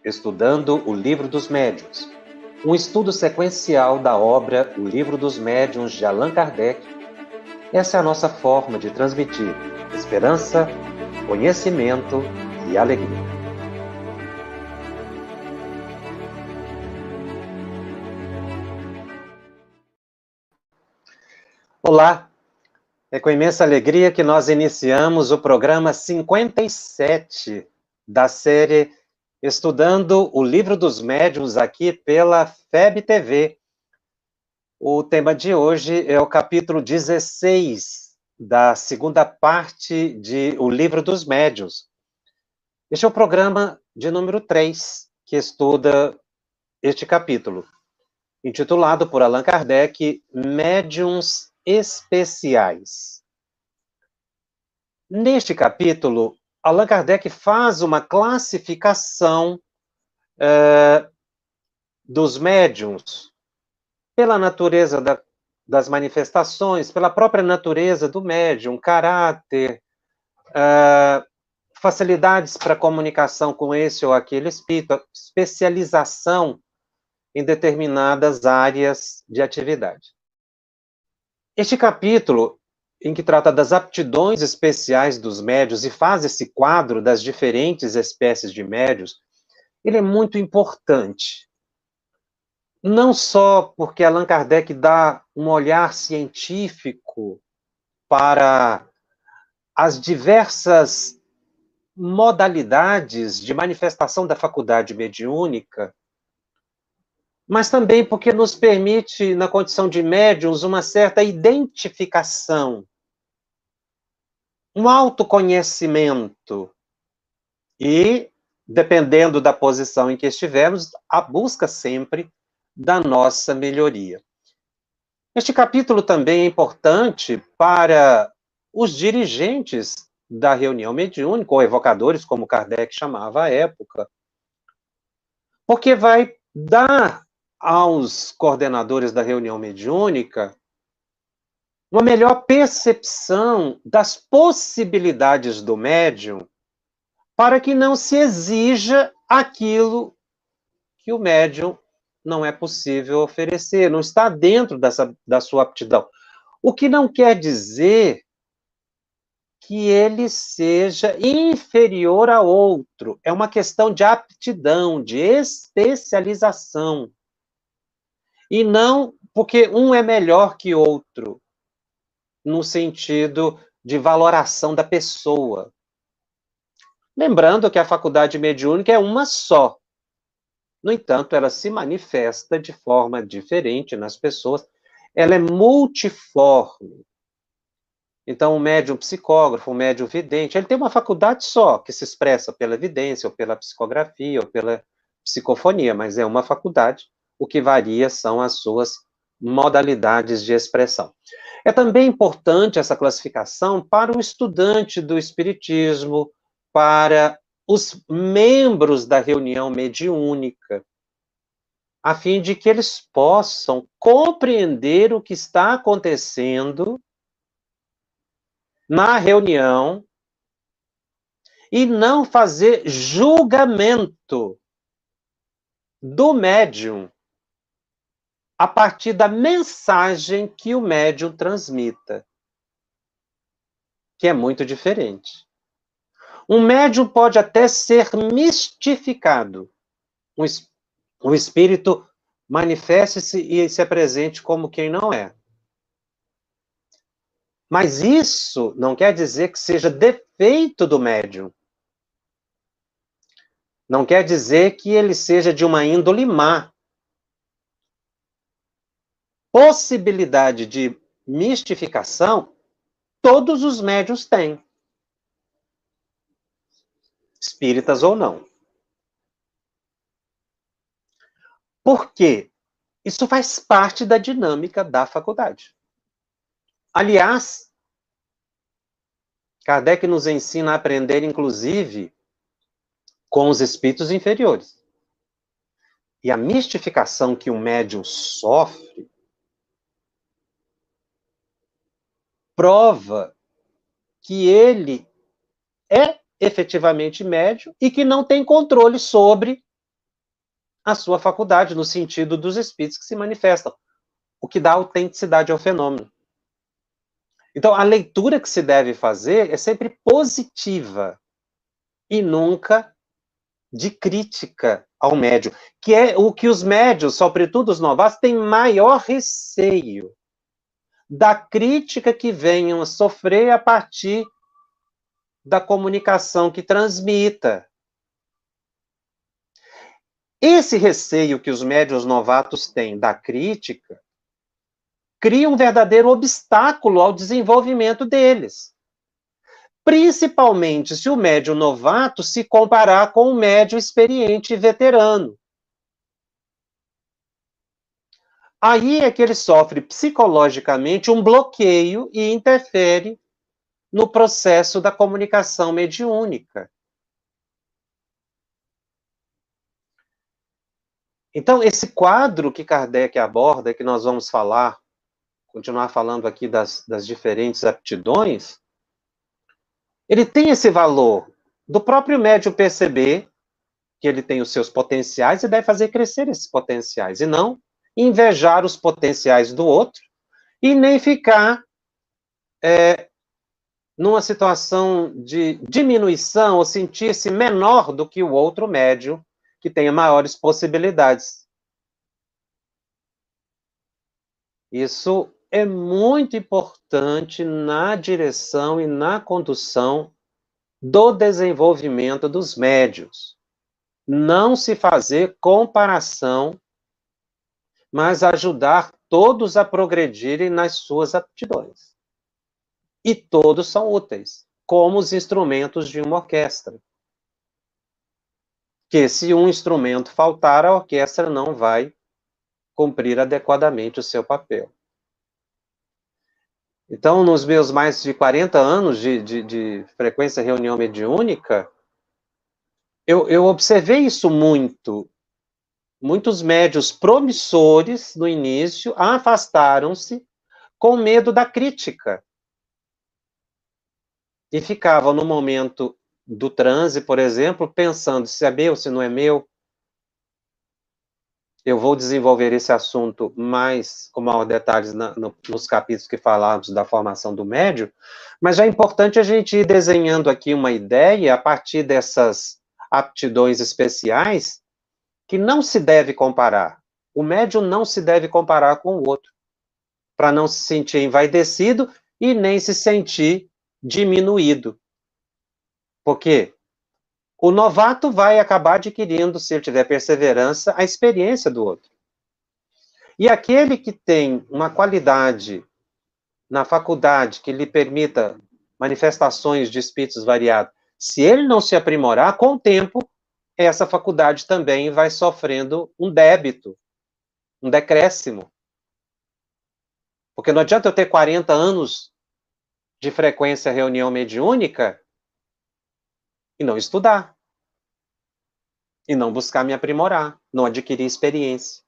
Estudando o Livro dos Médiuns, um estudo sequencial da obra O Livro dos Médiuns de Allan Kardec. Essa é a nossa forma de transmitir esperança, conhecimento e alegria. Olá! É com imensa alegria que nós iniciamos o programa 57 da série Estudando o Livro dos Médiuns aqui pela FEB TV. O tema de hoje é o capítulo 16 da segunda parte de O Livro dos Médiuns. Este é o programa de número 3 que estuda este capítulo, intitulado por Allan Kardec, Médiuns Especiais. Neste capítulo, Allan Kardec faz uma classificação dos médiuns pela natureza das manifestações, pela própria natureza do médium, caráter, facilidades para comunicação com esse ou aquele espírito, especialização em determinadas áreas de atividade. Este capítulo, em que trata das aptidões especiais dos médiuns e faz esse quadro das diferentes espécies de médiuns, ele é muito importante. Não só porque Allan Kardec dá um olhar científico para as diversas modalidades de manifestação da faculdade mediúnica, mas também porque nos permite, na condição de médiuns, uma certa identificação, um autoconhecimento e, dependendo da posição em que estivermos, a busca sempre da nossa melhoria. Este capítulo também é importante para os dirigentes da reunião mediúnica, ou evocadores, como Kardec chamava à época, porque vai dar aos coordenadores da reunião mediúnica uma melhor percepção das possibilidades do médium para que não se exija aquilo que o médium não é possível oferecer, não está dentro da sua aptidão. O que não quer dizer que ele seja inferior a outro. É uma questão de aptidão, de especialização. E não porque um é melhor que outro, no sentido de valoração da pessoa. Lembrando que a faculdade mediúnica é uma só. No entanto, ela se manifesta de forma diferente nas pessoas. Ela é multiforme. Então, o médium psicógrafo, o médium vidente, ele tem uma faculdade só, que se expressa pela evidência, ou pela psicografia, ou pela psicofonia, mas é uma faculdade. O que varia são as suas modalidades de expressão. É também importante essa classificação para o estudante do espiritismo, para os membros da reunião mediúnica, a fim de que eles possam compreender o que está acontecendo na reunião e não fazer julgamento do médium a partir da mensagem que o médium transmita, que é muito diferente. Um médium pode até ser mistificado. O espírito manifeste-se e se apresente como quem não é. Mas isso não quer dizer que seja defeito do médium. Não quer dizer que ele seja de uma índole má. Possibilidade de mistificação, todos os médiuns têm. Espíritas ou não. Por quê? Isso faz parte da dinâmica da faculdade. Aliás, Kardec nos ensina a aprender, inclusive, com os espíritos inferiores. E a mistificação que o médium sofre prova que ele é efetivamente médium e que não tem controle sobre a sua faculdade, no sentido dos espíritos que se manifestam, o que dá autenticidade ao fenômeno. Então, a leitura que se deve fazer é sempre positiva e nunca de crítica ao médium, que é o que os médios, sobretudo os novatos, têm maior receio da crítica que venham a sofrer a partir da comunicação que transmita. Esse receio que os médiuns novatos têm da crítica cria um verdadeiro obstáculo ao desenvolvimento deles. Principalmente se o médium novato se comparar com o médium experiente e veterano. Aí é que ele sofre psicologicamente um bloqueio e interfere no processo da comunicação mediúnica. Então, esse quadro que Kardec aborda, que nós vamos falar, continuar falando aqui das diferentes aptidões, ele tem esse valor do próprio médium perceber que ele tem os seus potenciais e deve fazer crescer esses potenciais, e não invejar os potenciais do outro, e nem ficar numa situação de diminuição ou sentir-se menor do que o outro médium que tenha maiores possibilidades. Isso é muito importante na direção e na condução do desenvolvimento dos médiuns. Não se fazer comparação, mas ajudar todos a progredirem nas suas aptidões. E todos são úteis, como os instrumentos de uma orquestra. Que se um instrumento faltar, a orquestra não vai cumprir adequadamente o seu papel. Então, nos meus mais de 40 anos de frequência reunião mediúnica, eu observei isso muito. Muitos médios promissores, no início, afastaram-se com medo da crítica. E ficavam no momento do transe, por exemplo, pensando se é meu, se não é meu. Eu vou desenvolver esse assunto mais com maiores detalhes nos capítulos que falamos da formação do médium, mas já é importante a gente ir desenhando aqui uma ideia a partir dessas aptidões especiais que não se deve comparar. O médium não se deve comparar com o outro, para não se sentir envaidecido e nem se sentir diminuído. Por quê? O novato vai acabar adquirindo, se ele tiver perseverança, a experiência do outro. E aquele que tem uma qualidade na faculdade que lhe permita manifestações de espíritos variados, se ele não se aprimorar, com o tempo, essa faculdade também vai sofrendo um débito, um decréscimo. Porque não adianta eu ter 40 anos de frequência reunião mediúnica e não estudar. E não buscar me aprimorar, não adquirir experiência.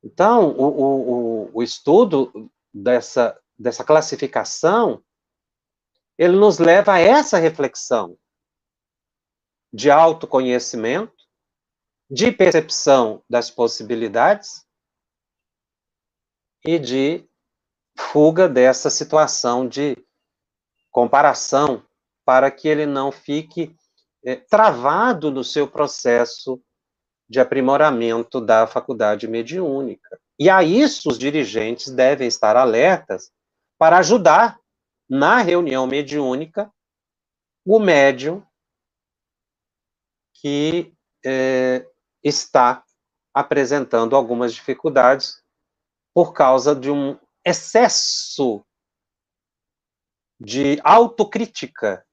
Então, o estudo dessa classificação, ele nos leva a essa reflexão de autoconhecimento, de percepção das possibilidades e de fuga dessa situação de comparação, para que ele não fique travado no seu processo de aprimoramento da faculdade mediúnica. E a isso os dirigentes devem estar alertas para ajudar na reunião mediúnica o médium que está apresentando algumas dificuldades por causa de um excesso de autocrítica.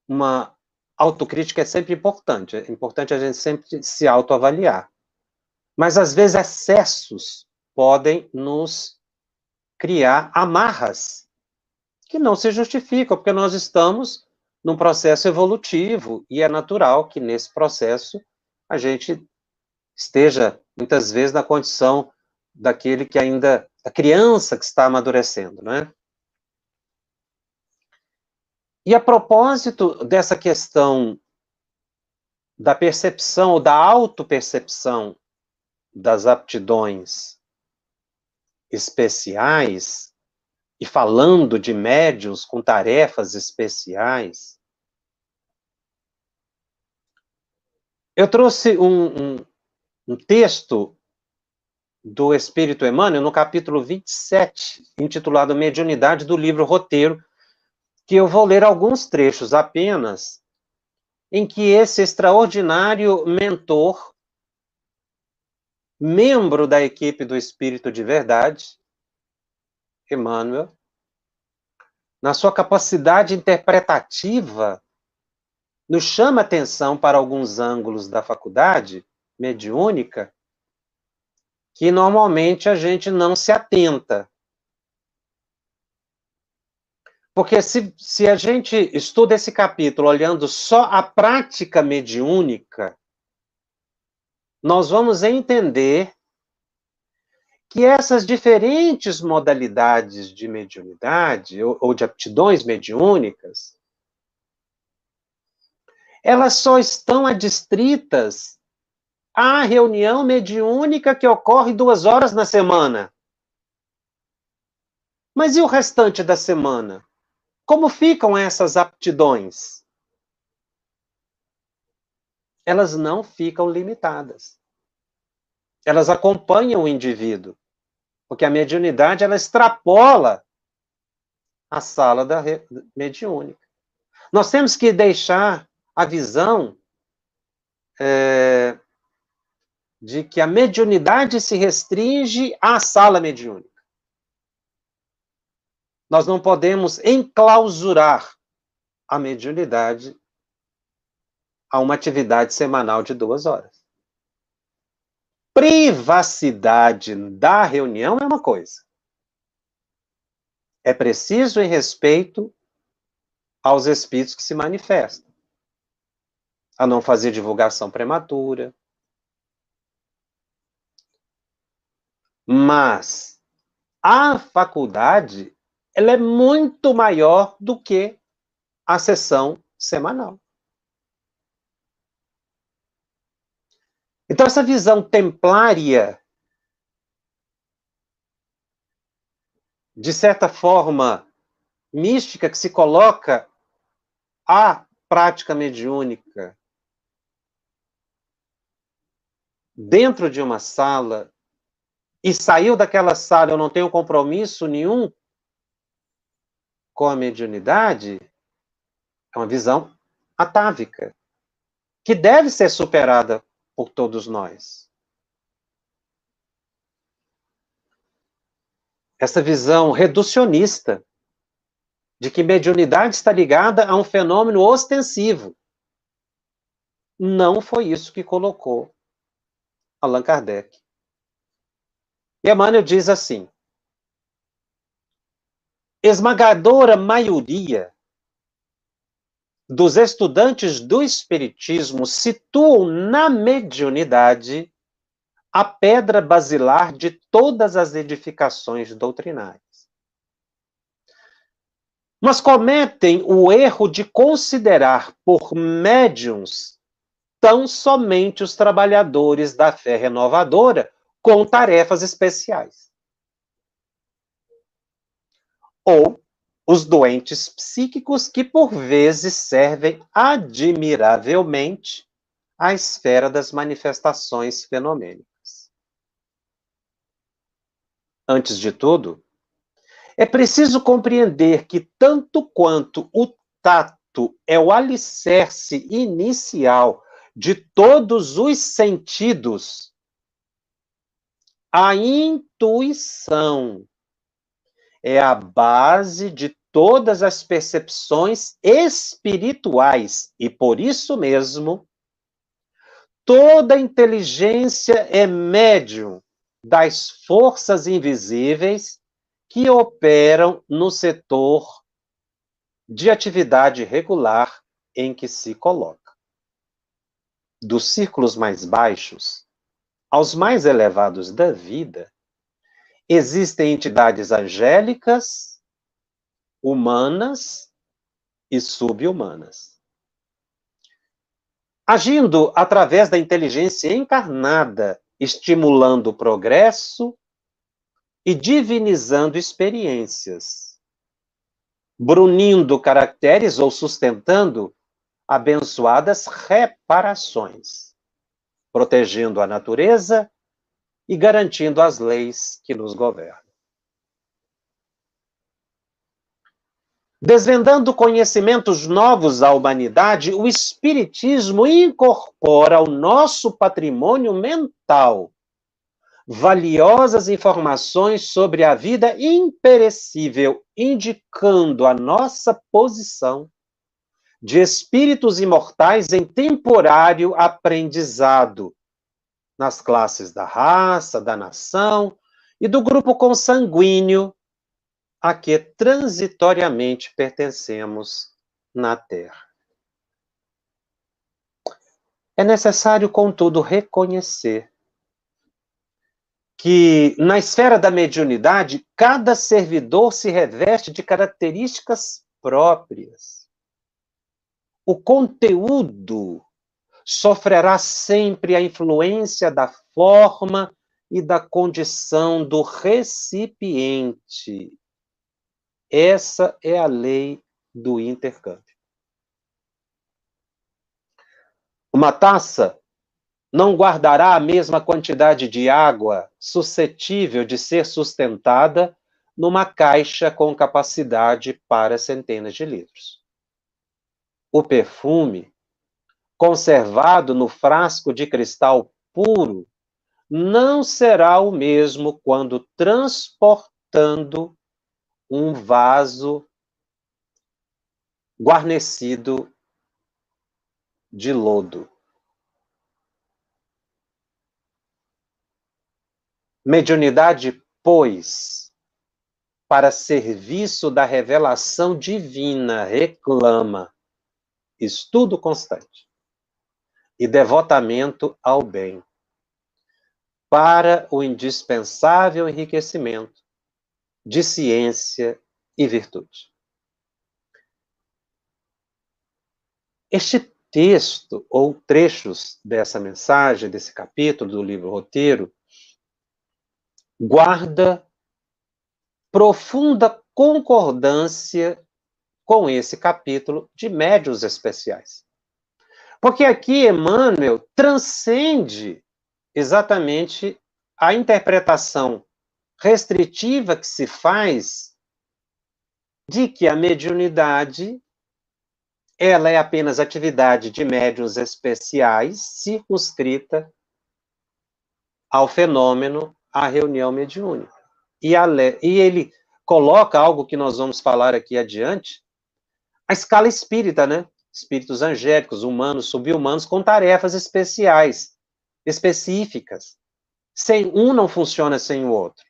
Uma autocrítica é sempre importante. É importante a gente sempre se autoavaliar. Mas, às vezes, excessos podem nos criar amarras que não se justificam, porque nós estamos num processo evolutivo e é natural que, nesse processo, a gente esteja, muitas vezes, na condição daquele que ainda, da criança que está amadurecendo, né? E a propósito dessa questão da percepção ou da autopercepção das aptidões especiais, e falando de médiuns com tarefas especiais, eu trouxe um texto do Espírito Emmanuel, no capítulo 27, intitulado Mediunidade, do livro Roteiro, que eu vou ler alguns trechos apenas, em que esse extraordinário mentor, membro da equipe do Espírito de Verdade, Emmanuel, na sua capacidade interpretativa, nos chama atenção para alguns ângulos da faculdade mediúnica que normalmente a gente não se atenta. Porque se a gente estuda esse capítulo olhando só a prática mediúnica, nós vamos entender que essas diferentes modalidades de mediunidade, ou de aptidões mediúnicas, elas só estão adstritas à reunião mediúnica que ocorre 2 horas na semana. Mas e o restante da semana? Como ficam essas aptidões? Elas não ficam limitadas. Elas acompanham o indivíduo, porque a mediunidade ela extrapola a sala da mediúnica. Nós temos que deixar a visão de que a mediunidade se restringe à sala mediúnica. Nós não podemos enclausurar a mediunidade a uma atividade semanal de 2 horas. Privacidade da reunião é uma coisa. É preciso em respeito aos espíritos que se manifestam. A não fazer divulgação prematura. Mas a faculdade, ela é muito maior do que a sessão semanal. Então, essa visão templária, de certa forma, mística, que se coloca a prática mediúnica dentro de uma sala, e saiu daquela sala, eu não tenho compromisso nenhum com a mediunidade, é uma visão atávica, que deve ser superada por todos nós. Essa visão reducionista de que mediunidade está ligada a um fenômeno ostensivo. Não foi isso que colocou Allan Kardec. E Emmanuel diz assim: esmagadora maioria dos estudantes do Espiritismo situam na mediunidade a pedra basilar de todas as edificações doutrinárias. Mas cometem o erro de considerar por médiuns tão somente os trabalhadores da fé renovadora com tarefas especiais. Ou os doentes psíquicos que, por vezes, servem admiravelmente à esfera das manifestações fenomênicas. Antes de tudo, é preciso compreender que, tanto quanto o tato é o alicerce inicial de todos os sentidos, a intuição é a base de todas as percepções espirituais e, por isso mesmo, toda inteligência é médium das forças invisíveis que operam no setor de atividade regular em que se coloca. Dos círculos mais baixos aos mais elevados da vida, existem entidades angélicas, humanas e subhumanas. agindo através da inteligência encarnada, estimulando o progresso e divinizando experiências, brunindo caracteres ou sustentando abençoadas reparações, protegendo a natureza e garantindo as leis que nos governam. Desvendando conhecimentos novos à humanidade, o Espiritismo incorpora ao nosso patrimônio mental valiosas informações sobre a vida imperecível, indicando a nossa posição de espíritos imortais em temporário aprendizado nas classes da raça, da nação e do grupo consanguíneo a que transitoriamente pertencemos na Terra. É necessário, contudo, reconhecer que, na esfera da mediunidade, cada servidor se reveste de características próprias. O conteúdo sofrerá sempre a influência da forma e da condição do recipiente. Essa é a lei do intercâmbio. Uma taça não guardará a mesma quantidade de água suscetível de ser sustentada numa caixa com capacidade para centenas de litros. O perfume, conservado no frasco de cristal puro, não será o mesmo quando transportando um vaso guarnecido de lodo. Mediunidade, pois, para serviço da revelação divina, reclama estudo constante e devotamento ao bem, para o indispensável enriquecimento de ciência e virtude. Este texto, ou trechos dessa mensagem, desse capítulo do livro Roteiro, guarda profunda concordância com esse capítulo de médiuns especiais. Porque aqui Emmanuel transcende exatamente a interpretação restritiva que se faz de que a mediunidade ela é apenas atividade de médiuns especiais, circunscrita ao fenômeno, à reunião mediúnica. E ele coloca algo que nós vamos falar aqui adiante, a escala espírita, né? Espíritos angélicos, humanos, subhumanos, com tarefas especiais, específicas. Sem um não funciona sem o outro.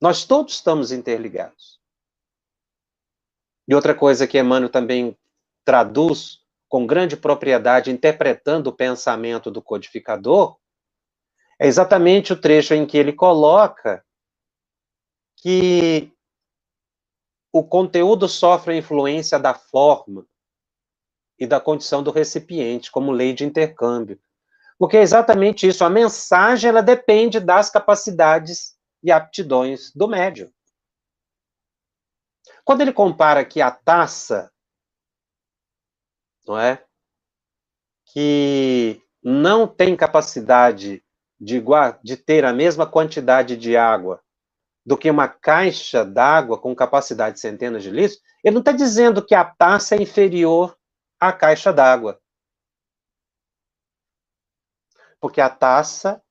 Nós todos estamos interligados. E outra coisa que Emmanuel também traduz com grande propriedade, interpretando o pensamento do codificador, é exatamente o trecho em que ele coloca que o conteúdo sofre a influência da forma e da condição do recipiente, como lei de intercâmbio. Porque é exatamente isso, a mensagem ela depende das capacidades e aptidões do médium. Quando ele compara aqui a taça, não é? Que não tem capacidade de ter a mesma quantidade de água do que uma caixa d'água com capacidade de centenas de litros, ele não está dizendo que a taça é inferior à caixa d'água. Porque a taça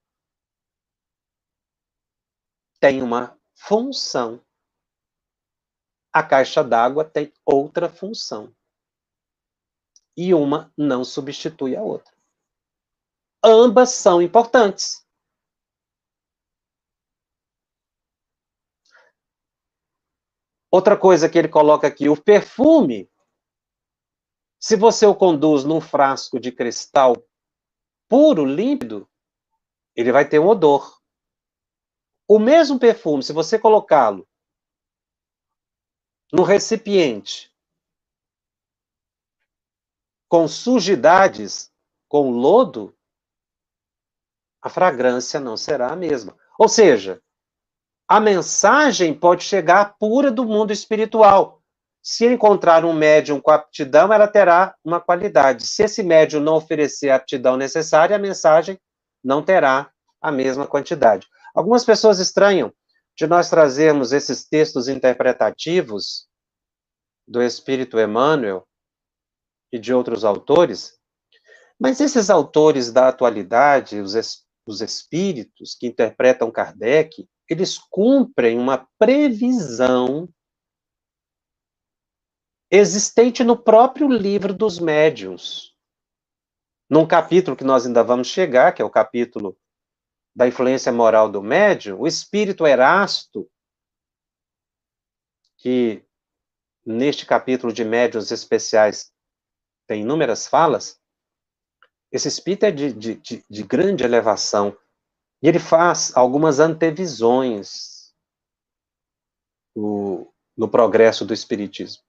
tem uma função. A caixa d'água tem outra função. E uma não substitui a outra. Ambas são importantes. Outra coisa que ele coloca aqui, o perfume, se você o conduz num frasco de cristal puro, límpido, ele vai ter um odor. O mesmo perfume, se você colocá-lo no recipiente com sujidades, com lodo, a fragrância não será a mesma. Ou seja, a mensagem pode chegar pura do mundo espiritual. Se encontrar um médium com aptidão, ela terá uma qualidade. Se esse médium não oferecer a aptidão necessária, a mensagem não terá a mesma quantidade. Algumas pessoas estranham de nós trazermos esses textos interpretativos do Espírito Emmanuel e de outros autores, mas esses autores da atualidade, os espíritos que interpretam Kardec, eles cumprem uma previsão existente no próprio livro dos médiuns. Num capítulo que nós ainda vamos chegar, que é o capítulo da influência moral do médium, o espírito Erasto, que neste capítulo de médiuns especiais tem inúmeras falas, esse espírito é de grande elevação, e ele faz algumas antevisões no progresso do espiritismo.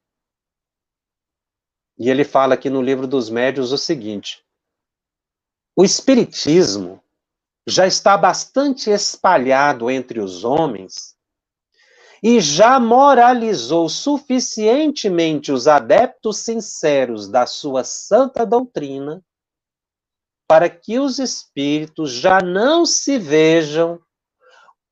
E ele fala aqui no livro dos médiuns o seguinte: o espiritismo já está bastante espalhado entre os homens e já moralizou suficientemente os adeptos sinceros da sua santa doutrina para que os espíritos já não se vejam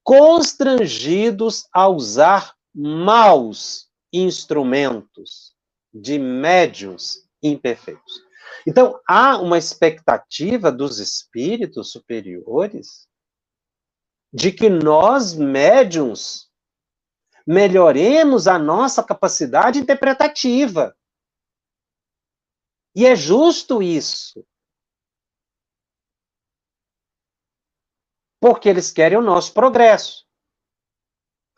constrangidos a usar maus instrumentos de médiuns imperfeitos. Então, há uma expectativa dos espíritos superiores de que nós, médiuns, melhoremos a nossa capacidade interpretativa. E é justo isso. Porque eles querem o nosso progresso.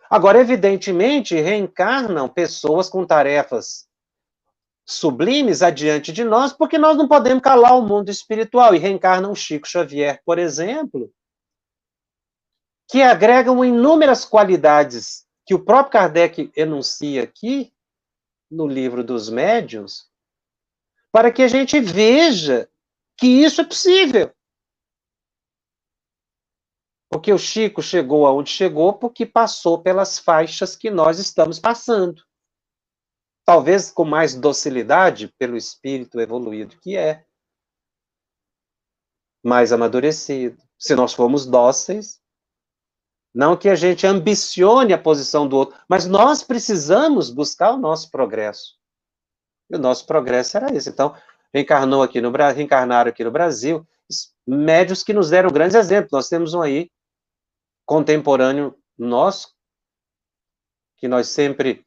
Agora, evidentemente, reencarnam pessoas com tarefas sublimes adiante de nós, porque nós não podemos calar o mundo espiritual. E reencarnam Chico Xavier, por exemplo, que agregam inúmeras qualidades que o próprio Kardec enuncia aqui, no livro dos médiuns, para que a gente veja que isso é possível. Porque o Chico chegou aonde chegou porque passou pelas faixas que nós estamos passando. Talvez com mais docilidade, pelo espírito evoluído que é. Mais amadurecido. Se nós formos dóceis, não que a gente ambicione a posição do outro, mas nós precisamos buscar o nosso progresso. E o nosso progresso era esse. Então, reencarnaram aqui no Brasil médios que nos deram grandes exemplos. Nós temos um aí, contemporâneo nosso, que nós sempre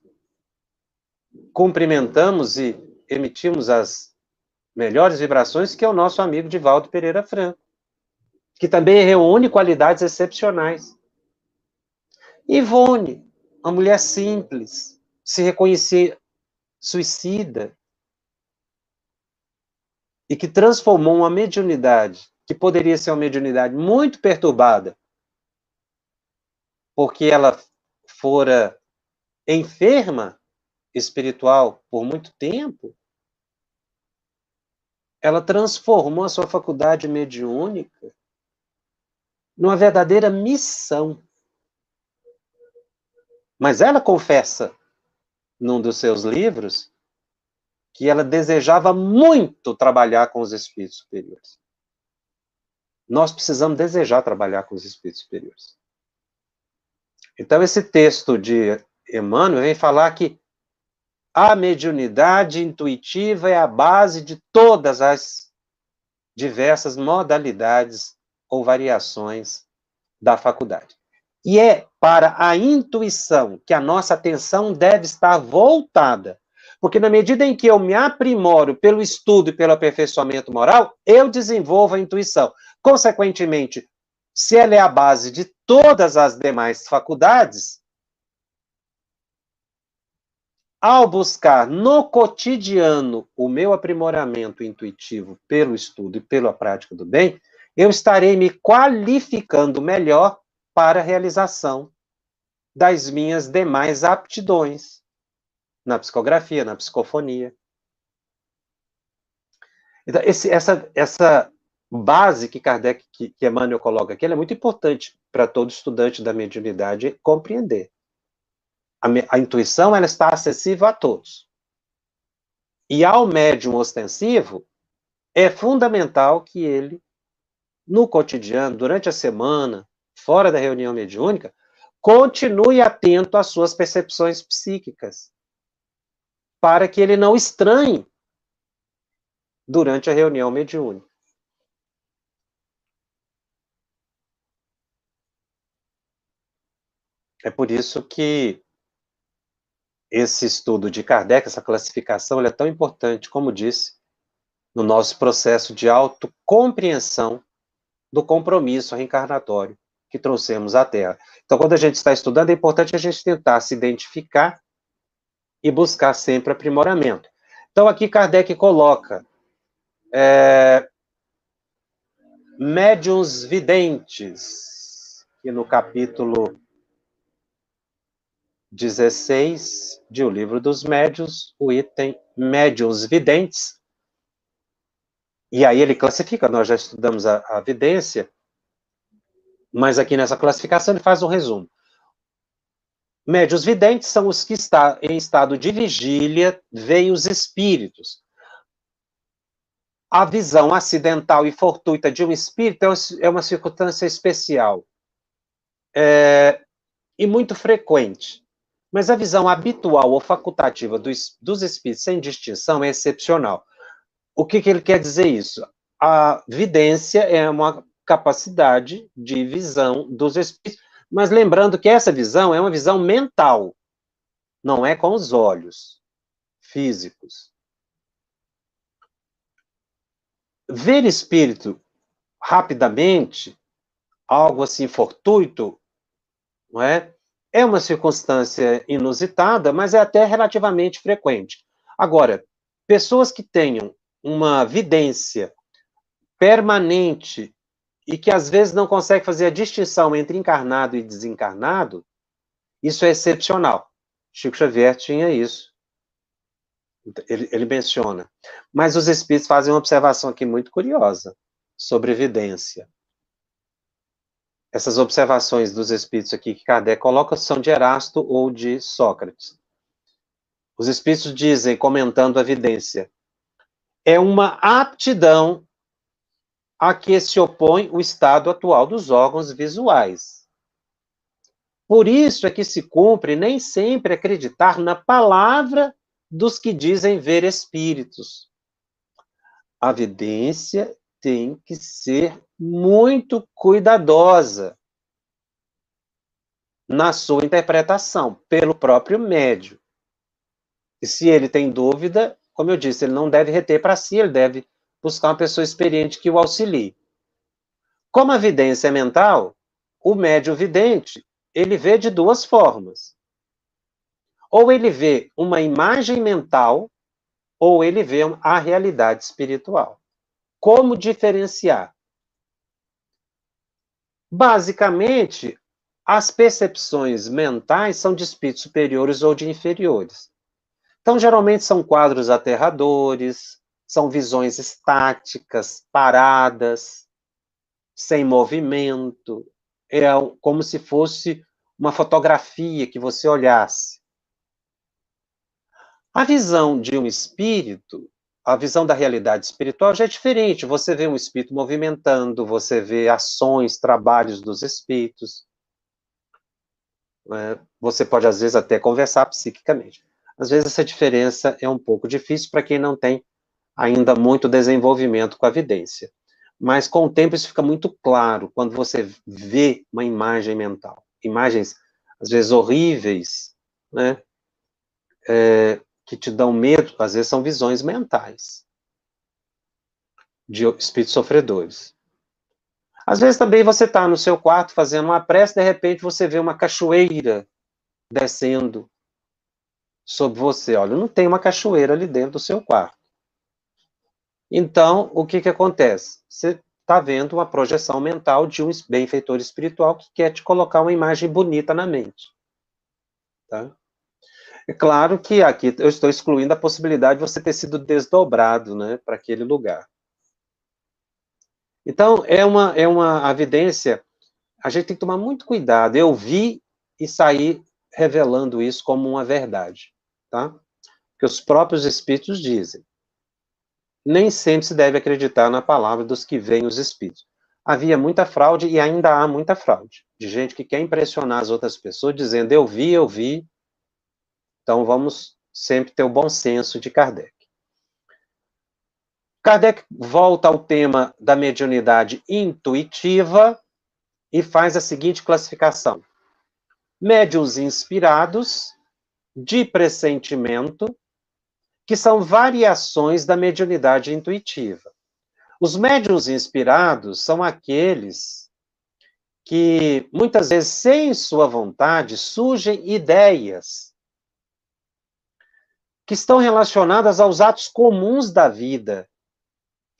cumprimentamos e emitimos as melhores vibrações, que é o nosso amigo Divaldo Pereira Franco, que também reúne qualidades excepcionais. Ivone, uma mulher simples, se reconhecia suicida, e que transformou uma mediunidade, que poderia ser uma mediunidade muito perturbada, porque ela fora enferma espiritual por muito tempo, ela transformou a sua faculdade mediúnica numa verdadeira missão. Mas ela confessa, num dos seus livros, que ela desejava muito trabalhar com os espíritos superiores. Nós precisamos desejar trabalhar com os espíritos superiores. Então, esse texto de Emmanuel vem falar que a mediunidade intuitiva é a base de todas as diversas modalidades ou variações da faculdade. E é para a intuição que a nossa atenção deve estar voltada. Porque na medida em que eu me aprimoro pelo estudo e pelo aperfeiçoamento moral, eu desenvolvo a intuição. Consequentemente, se ela é a base de todas as demais faculdades, ao buscar no cotidiano o meu aprimoramento intuitivo pelo estudo e pela prática do bem, eu estarei me qualificando melhor para a realização das minhas demais aptidões, na psicografia, na psicofonia. Então, essa base que Kardec, que Emmanuel coloca aqui, ela é muito importante para todo estudante da mediunidade compreender. A intuição, ela está acessível a todos. E ao médium ostensivo, é fundamental que ele, no cotidiano, durante a semana, fora da reunião mediúnica, continue atento às suas percepções psíquicas, para que ele não estranhe durante a reunião mediúnica. É por isso que esse estudo de Kardec, essa classificação, ela é tão importante, como disse, no nosso processo de autocompreensão do compromisso reencarnatório que trouxemos à Terra. Então, quando a gente está estudando, é importante a gente tentar se identificar e buscar sempre aprimoramento. Então, aqui Kardec coloca médiuns videntes, que no capítulo 16 de O Livro dos Médiuns, o item médiuns videntes, e aí ele classifica, nós já estudamos a vidência, mas aqui nessa classificação ele faz um resumo. Médiuns videntes são os que estão em estado de vigília, veem os espíritos. A visão acidental e fortuita de um espírito é uma circunstância especial e muito frequente. Mas a visão habitual ou facultativa dos espíritos sem distinção é excepcional. O que ele quer dizer isso? A vidência é uma capacidade de visão dos espíritos, mas lembrando que essa visão é uma visão mental, não é com os olhos físicos. Ver espírito rapidamente, algo assim fortuito, não é? É uma circunstância inusitada, mas é até relativamente frequente. Agora, pessoas que tenham uma vidência permanente e que às vezes não conseguem fazer a distinção entre encarnado e desencarnado, isso é excepcional. Chico Xavier tinha isso. Ele menciona. Mas os espíritos fazem uma observação aqui muito curiosa sobre evidência. Essas observações dos espíritos aqui que Kardec coloca são de Erasto ou de Sócrates. Os espíritos dizem, comentando a evidência, é uma aptidão a que se opõe o estado atual dos órgãos visuais. Por isso é que se cumpre nem sempre acreditar na palavra dos que dizem ver espíritos. A evidência tem que ser muito cuidadosa na sua interpretação, pelo próprio médium. E se ele tem dúvida, como eu disse, ele não deve reter para si, ele deve buscar uma pessoa experiente que o auxilie. Como a vidência é mental, o médium vidente, ele vê de duas formas. Ou ele vê uma imagem mental, ou ele vê a realidade espiritual. Como diferenciar? Basicamente, as percepções mentais são de espíritos superiores ou de inferiores. Então, geralmente são quadros aterradores, são visões estáticas, paradas, sem movimento. É como se fosse uma fotografia que você olhasse. A visão de um espírito, a visão da realidade espiritual já é diferente. Você vê um espírito movimentando, você vê ações, trabalhos dos espíritos. Você pode, às vezes, até conversar psiquicamente. Às vezes, essa diferença é um pouco difícil para quem não tem ainda muito desenvolvimento com a vidência. Mas, com o tempo, isso fica muito claro quando você vê uma imagem mental. Imagens, às vezes, horríveis, né? Que te dão medo, às vezes são visões mentais de espíritos sofredores. Às vezes também você está no seu quarto fazendo uma prece, de repente você vê uma cachoeira descendo sobre você. Olha, não tem uma cachoeira ali dentro do seu quarto. Então, o que acontece? Você está vendo uma projeção mental de um benfeitor espiritual que quer te colocar uma imagem bonita na mente. Tá? É claro que aqui eu estou excluindo a possibilidade de você ter sido desdobrado, né, para aquele lugar. Então, é uma evidência, a gente tem que tomar muito cuidado. Eu vi e saí revelando isso como uma verdade, tá? Porque os próprios espíritos dizem. Nem sempre se deve acreditar na palavra dos que veem os espíritos. Havia muita fraude e ainda há muita fraude, de gente que quer impressionar as outras pessoas, dizendo, eu vi. Então, vamos sempre ter o bom senso de Kardec. Kardec volta ao tema da mediunidade intuitiva e faz a seguinte classificação. Médiuns inspirados, de pressentimento, que são variações da mediunidade intuitiva. Os médiuns inspirados são aqueles que, muitas vezes, sem sua vontade, surgem ideias que estão relacionadas aos atos comuns da vida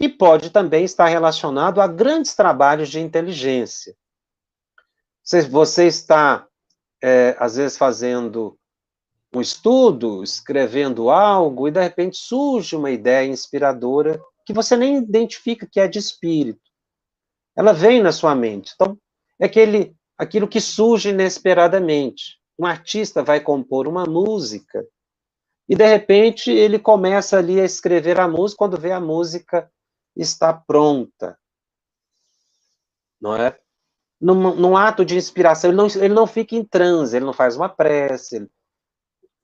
e pode também estar relacionado a grandes trabalhos de inteligência. Você está, às vezes, fazendo um estudo, escrevendo algo, e de repente surge uma ideia inspiradora que você nem identifica que é de espírito. Ela vem na sua mente. Então, é aquilo que surge inesperadamente. Um artista vai compor uma música e, de repente, ele começa ali a escrever a música, quando vê a música está pronta. Não é? Num ato de inspiração, ele não fica em transe, ele não faz uma prece.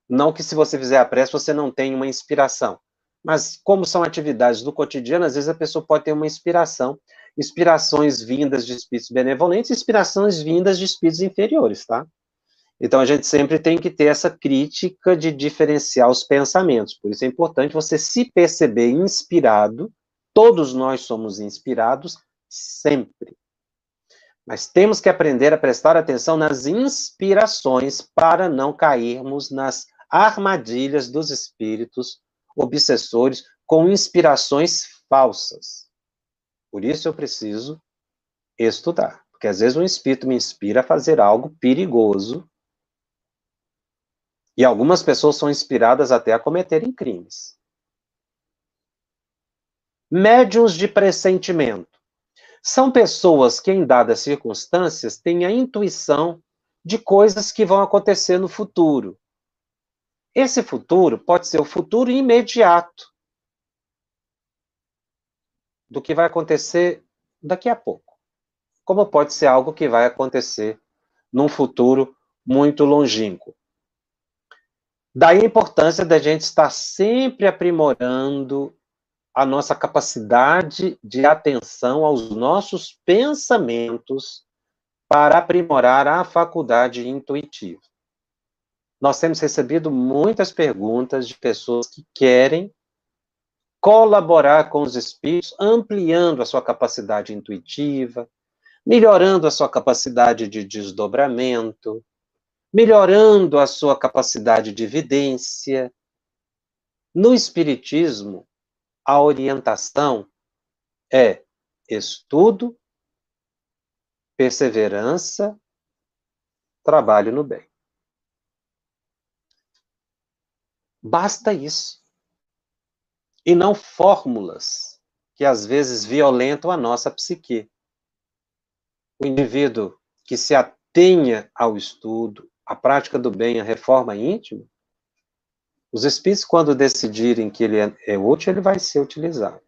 Não que se você fizer a prece, você não tenha uma inspiração. Mas como são atividades do cotidiano, às vezes a pessoa pode ter uma inspiração. Inspirações vindas de espíritos benevolentes, inspirações vindas de espíritos inferiores, tá? Então a gente sempre tem que ter essa crítica de diferenciar os pensamentos. Por isso é importante você se perceber inspirado. Todos nós somos inspirados sempre. Mas temos que aprender a prestar atenção nas inspirações para não cairmos nas armadilhas dos espíritos obsessores com inspirações falsas. Por isso eu preciso estudar. Porque às vezes um espírito me inspira a fazer algo perigoso e algumas pessoas são inspiradas até a cometerem crimes. Médiuns de pressentimento. São pessoas que, em dadas circunstâncias, têm a intuição de coisas que vão acontecer no futuro. Esse futuro pode ser o futuro imediato do que vai acontecer daqui a pouco, como pode ser algo que vai acontecer num futuro muito longínquo. Daí a importância da gente estar sempre aprimorando a nossa capacidade de atenção aos nossos pensamentos para aprimorar a faculdade intuitiva. Nós temos recebido muitas perguntas de pessoas que querem colaborar com os espíritos, ampliando a sua capacidade intuitiva, melhorando a sua capacidade de desdobramento, melhorando a sua capacidade de evidência. No Espiritismo, a orientação é estudo, perseverança, trabalho no bem. Basta isso. E não fórmulas que às vezes violentam a nossa psique. O indivíduo que se atenha ao estudo, à prática do bem, à reforma íntima, os espíritos, quando decidirem que ele é útil, ele vai ser utilizado.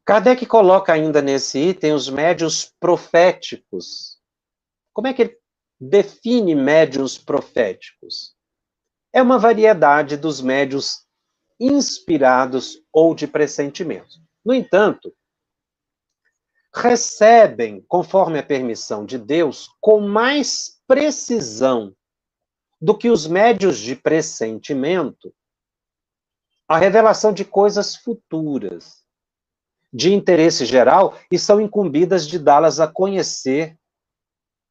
Kardec coloca ainda nesse item os médiuns proféticos. Como é que ele define médiuns proféticos? É uma variedade dos médiuns inspirados ou de pressentimento. No entanto, recebem, conforme a permissão de Deus, com mais precisão do que os médiuns de pressentimento, a revelação de coisas futuras, de interesse geral, e são incumbidas de dá-las a conhecer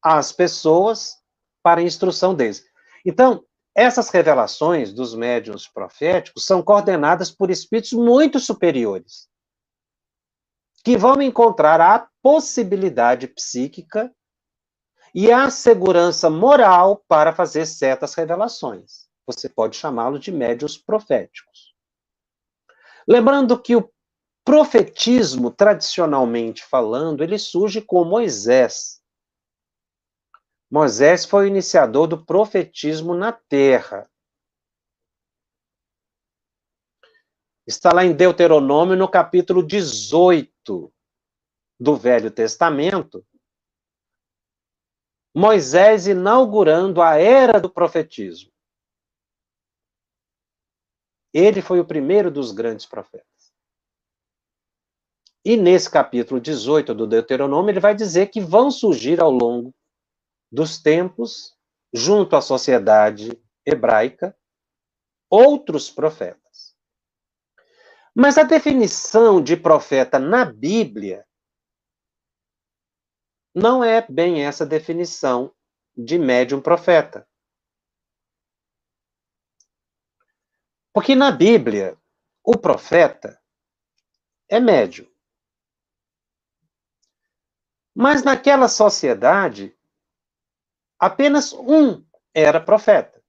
às pessoas para a instrução deles. Então, essas revelações dos médiuns proféticos são coordenadas por espíritos muito superiores, que vão encontrar a possibilidade psíquica e a segurança moral para fazer certas revelações. você pode chamá-lo de médiuns proféticos. Lembrando que o profetismo, tradicionalmente falando, ele surge com Moisés. Moisés foi o iniciador do profetismo na terra. Está lá em Deuteronômio, no capítulo 18 do Velho Testamento, Moisés inaugurando a era do profetismo. Ele foi o primeiro dos grandes profetas. E nesse capítulo 18 do Deuteronômio, ele vai dizer que vão surgir ao longo dos tempos, junto à sociedade hebraica, outros profetas. Mas a definição de profeta na Bíblia não é bem essa definição de médium profeta. Porque na Bíblia, o profeta é médium. Mas naquela sociedade, apenas um era profeta.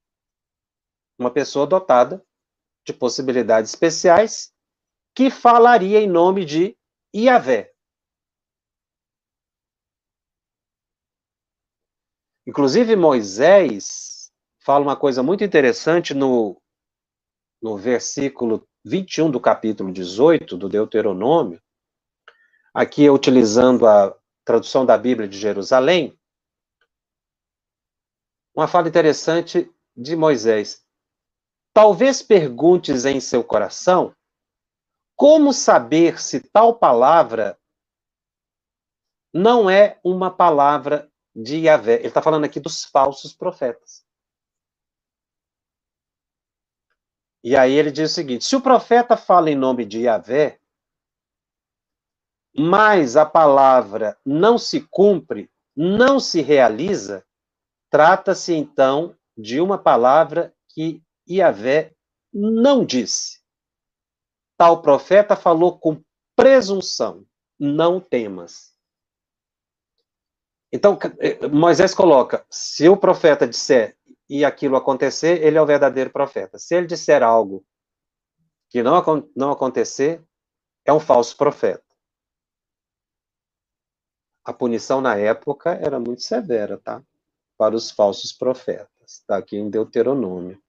Uma pessoa dotada de possibilidades especiais que falaria em nome de Yahvé. Inclusive, Moisés fala uma coisa muito interessante no versículo 21 do capítulo 18 do Deuteronômio, aqui utilizando a tradução da Bíblia de Jerusalém, uma fala interessante de Moisés. Talvez perguntes em seu coração, como saber se tal palavra não é uma palavra de Yahvé? Ele está falando aqui dos falsos profetas. E aí ele diz o seguinte, se o profeta fala em nome de Yahvé, mas a palavra não se cumpre, não se realiza, trata-se então de uma palavra que Yahvé não disse. Tal profeta falou com presunção, não temas. Então, Moisés coloca, se o profeta disser e aquilo acontecer, ele é o verdadeiro profeta. Se ele disser algo que não acontecer, é um falso profeta. A punição na época era muito severa, tá? Para os falsos profetas. Está aqui em Deuteronômio.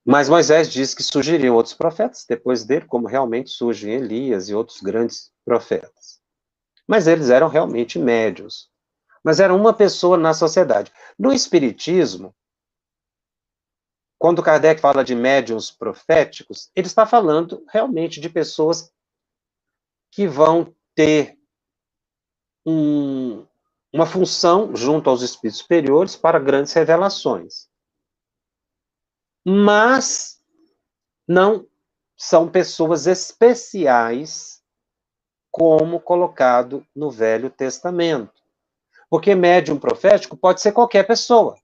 Mas Moisés diz que surgiriam outros profetas depois dele, como realmente surgem Elias e outros grandes profetas. Mas eles eram realmente médiuns. Mas era uma pessoa na sociedade. No Espiritismo, quando Kardec fala de médiuns proféticos, ele está falando realmente de pessoas que vão ter uma função junto aos espíritos superiores para grandes revelações. Mas não são pessoas especiais como colocado no Velho Testamento. Porque médium profético pode ser qualquer pessoa.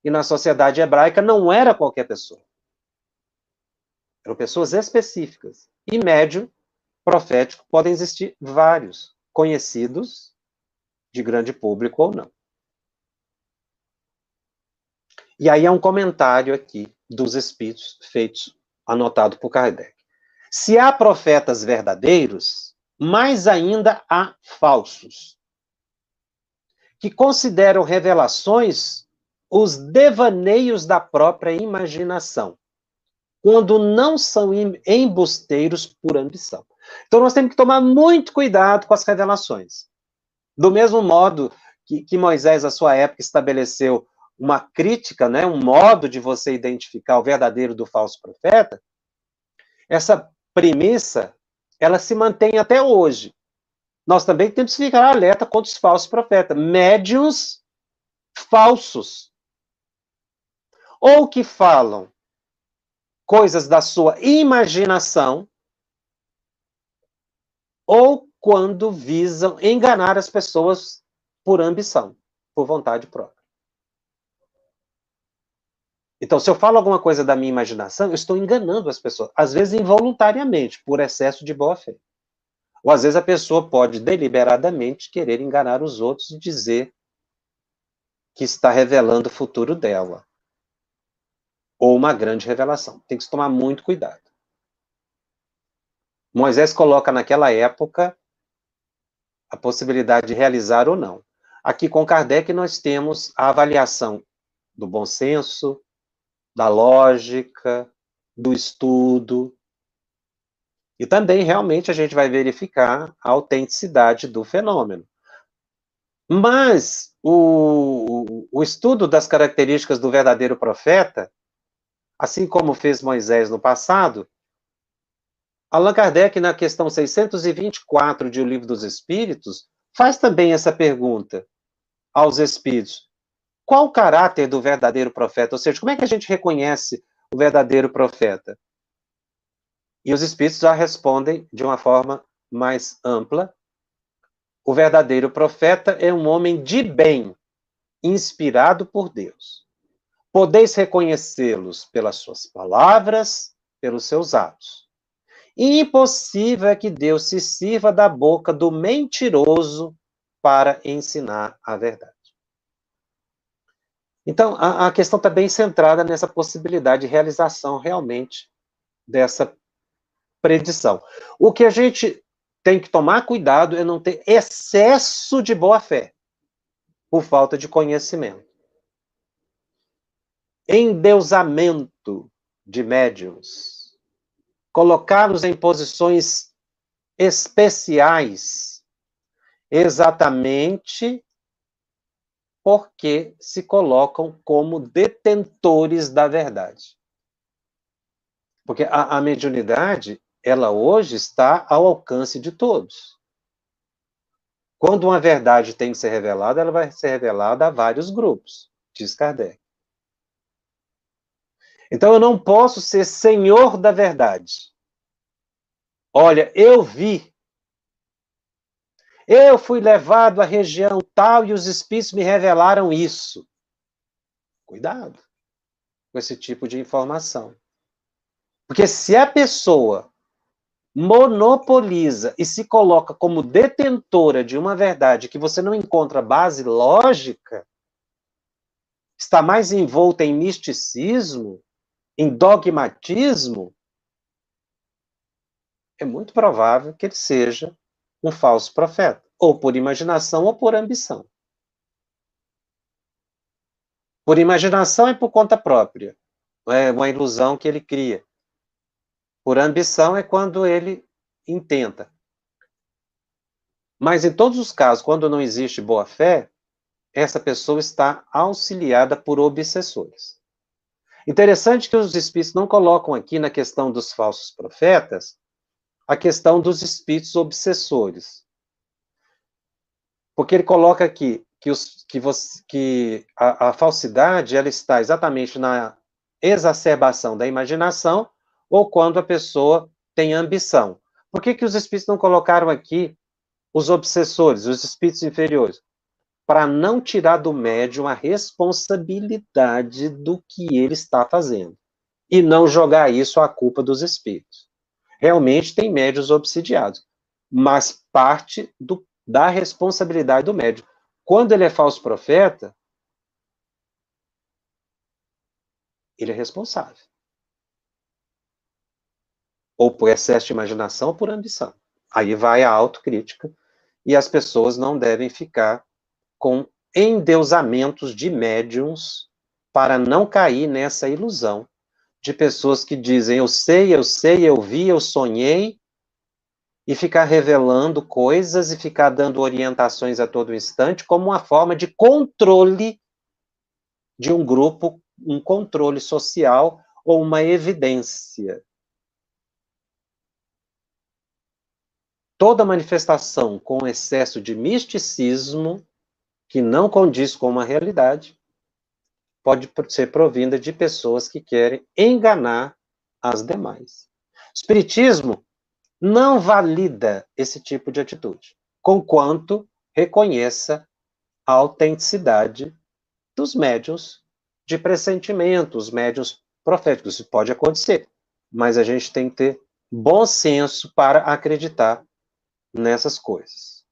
E na sociedade hebraica não era qualquer pessoa. Eram pessoas específicas. E médium profético podem existir vários, conhecidos de grande público ou não. E aí é um comentário aqui dos espíritos feitos, anotado por Kardec. Se há profetas verdadeiros, mais ainda há falsos, que consideram revelações os devaneios da própria imaginação, quando não são embusteiros por ambição. Então nós temos que tomar muito cuidado com as revelações. Do mesmo modo que Moisés, à sua época, estabeleceu uma crítica, né, um modo de você identificar o verdadeiro do falso profeta, essa premissa, ela se mantém até hoje. Nós também temos que ficar alerta contra os falsos profetas, médiuns falsos, ou que falam coisas da sua imaginação, ou quando visam enganar as pessoas por ambição, por vontade própria. Então, se eu falo alguma coisa da minha imaginação, eu estou enganando as pessoas, às vezes involuntariamente, por excesso de boa-fé. Ou às vezes a pessoa pode deliberadamente querer enganar os outros e dizer que está revelando o futuro dela, ou uma grande revelação. Tem que se tomar muito cuidado. Moisés coloca naquela época a possibilidade de realizar ou não. Aqui com Kardec nós temos a avaliação do bom senso, da lógica, do estudo, e também realmente a gente vai verificar a autenticidade do fenômeno. Mas o estudo das características do verdadeiro profeta, assim como fez Moisés no passado, Allan Kardec, na questão 624 de O Livro dos Espíritos, faz também essa pergunta aos espíritos: qual o caráter do verdadeiro profeta? Ou seja, como é que a gente reconhece o verdadeiro profeta? E os espíritos já respondem de uma forma mais ampla: o verdadeiro profeta é um homem de bem, inspirado por Deus. Podeis reconhecê-los pelas suas palavras, pelos seus atos. Impossível é que Deus se sirva da boca do mentiroso para ensinar a verdade. Então, a questão está bem centrada nessa possibilidade de realização realmente dessa predição. O que a gente tem que tomar cuidado é não ter excesso de boa-fé, por falta de conhecimento. Endeusamento de médiuns. Colocá-los em posições especiais, exatamente porque se colocam como detentores da verdade. Porque a mediunidade, ela hoje está ao alcance de todos. Quando uma verdade tem que ser revelada, ela vai ser revelada a vários grupos, diz Kardec. Então eu não posso ser senhor da verdade. Olha, eu vi. Eu fui levado à região tal e os espíritos me revelaram isso. Cuidado com esse tipo de informação. Porque se a pessoa monopoliza e se coloca como detentora de uma verdade que você não encontra base lógica, está mais envolta em misticismo, em dogmatismo, é muito provável que ele seja um falso profeta, ou por imaginação ou por ambição. Por imaginação é por conta própria, é uma ilusão que ele cria. Por ambição é quando ele intenta. Mas em todos os casos, quando não existe boa-fé, essa pessoa está auxiliada por obsessores. Interessante que os espíritos não colocam aqui na questão dos falsos profetas a questão dos espíritos obsessores. Porque ele coloca aqui que a falsidade ela está exatamente na exacerbação da imaginação ou quando a pessoa tem ambição. Por que os espíritos não colocaram aqui os obsessores, os espíritos inferiores? Para não tirar do médium a responsabilidade do que ele está fazendo. E não jogar isso à culpa dos espíritos. Realmente tem médiuns obsidiados, mas parte da responsabilidade do médium. Quando ele é falso profeta, ele é responsável. Ou por excesso de imaginação ou por ambição. Aí vai a autocrítica e as pessoas não devem ficar com endeusamentos de médiums para não cair nessa ilusão de pessoas que dizem eu sei, eu vi, eu sonhei, e ficar revelando coisas e ficar dando orientações a todo instante como uma forma de controle de um grupo, um controle social ou uma evidência. Toda manifestação com excesso de misticismo, que não condiz com uma realidade, pode ser provinda de pessoas que querem enganar as demais. Espiritismo não valida esse tipo de atitude, conquanto reconheça a autenticidade dos médiuns de pressentimento, os médiuns proféticos. Isso pode acontecer, mas a gente tem que ter bom senso para acreditar nessas coisas.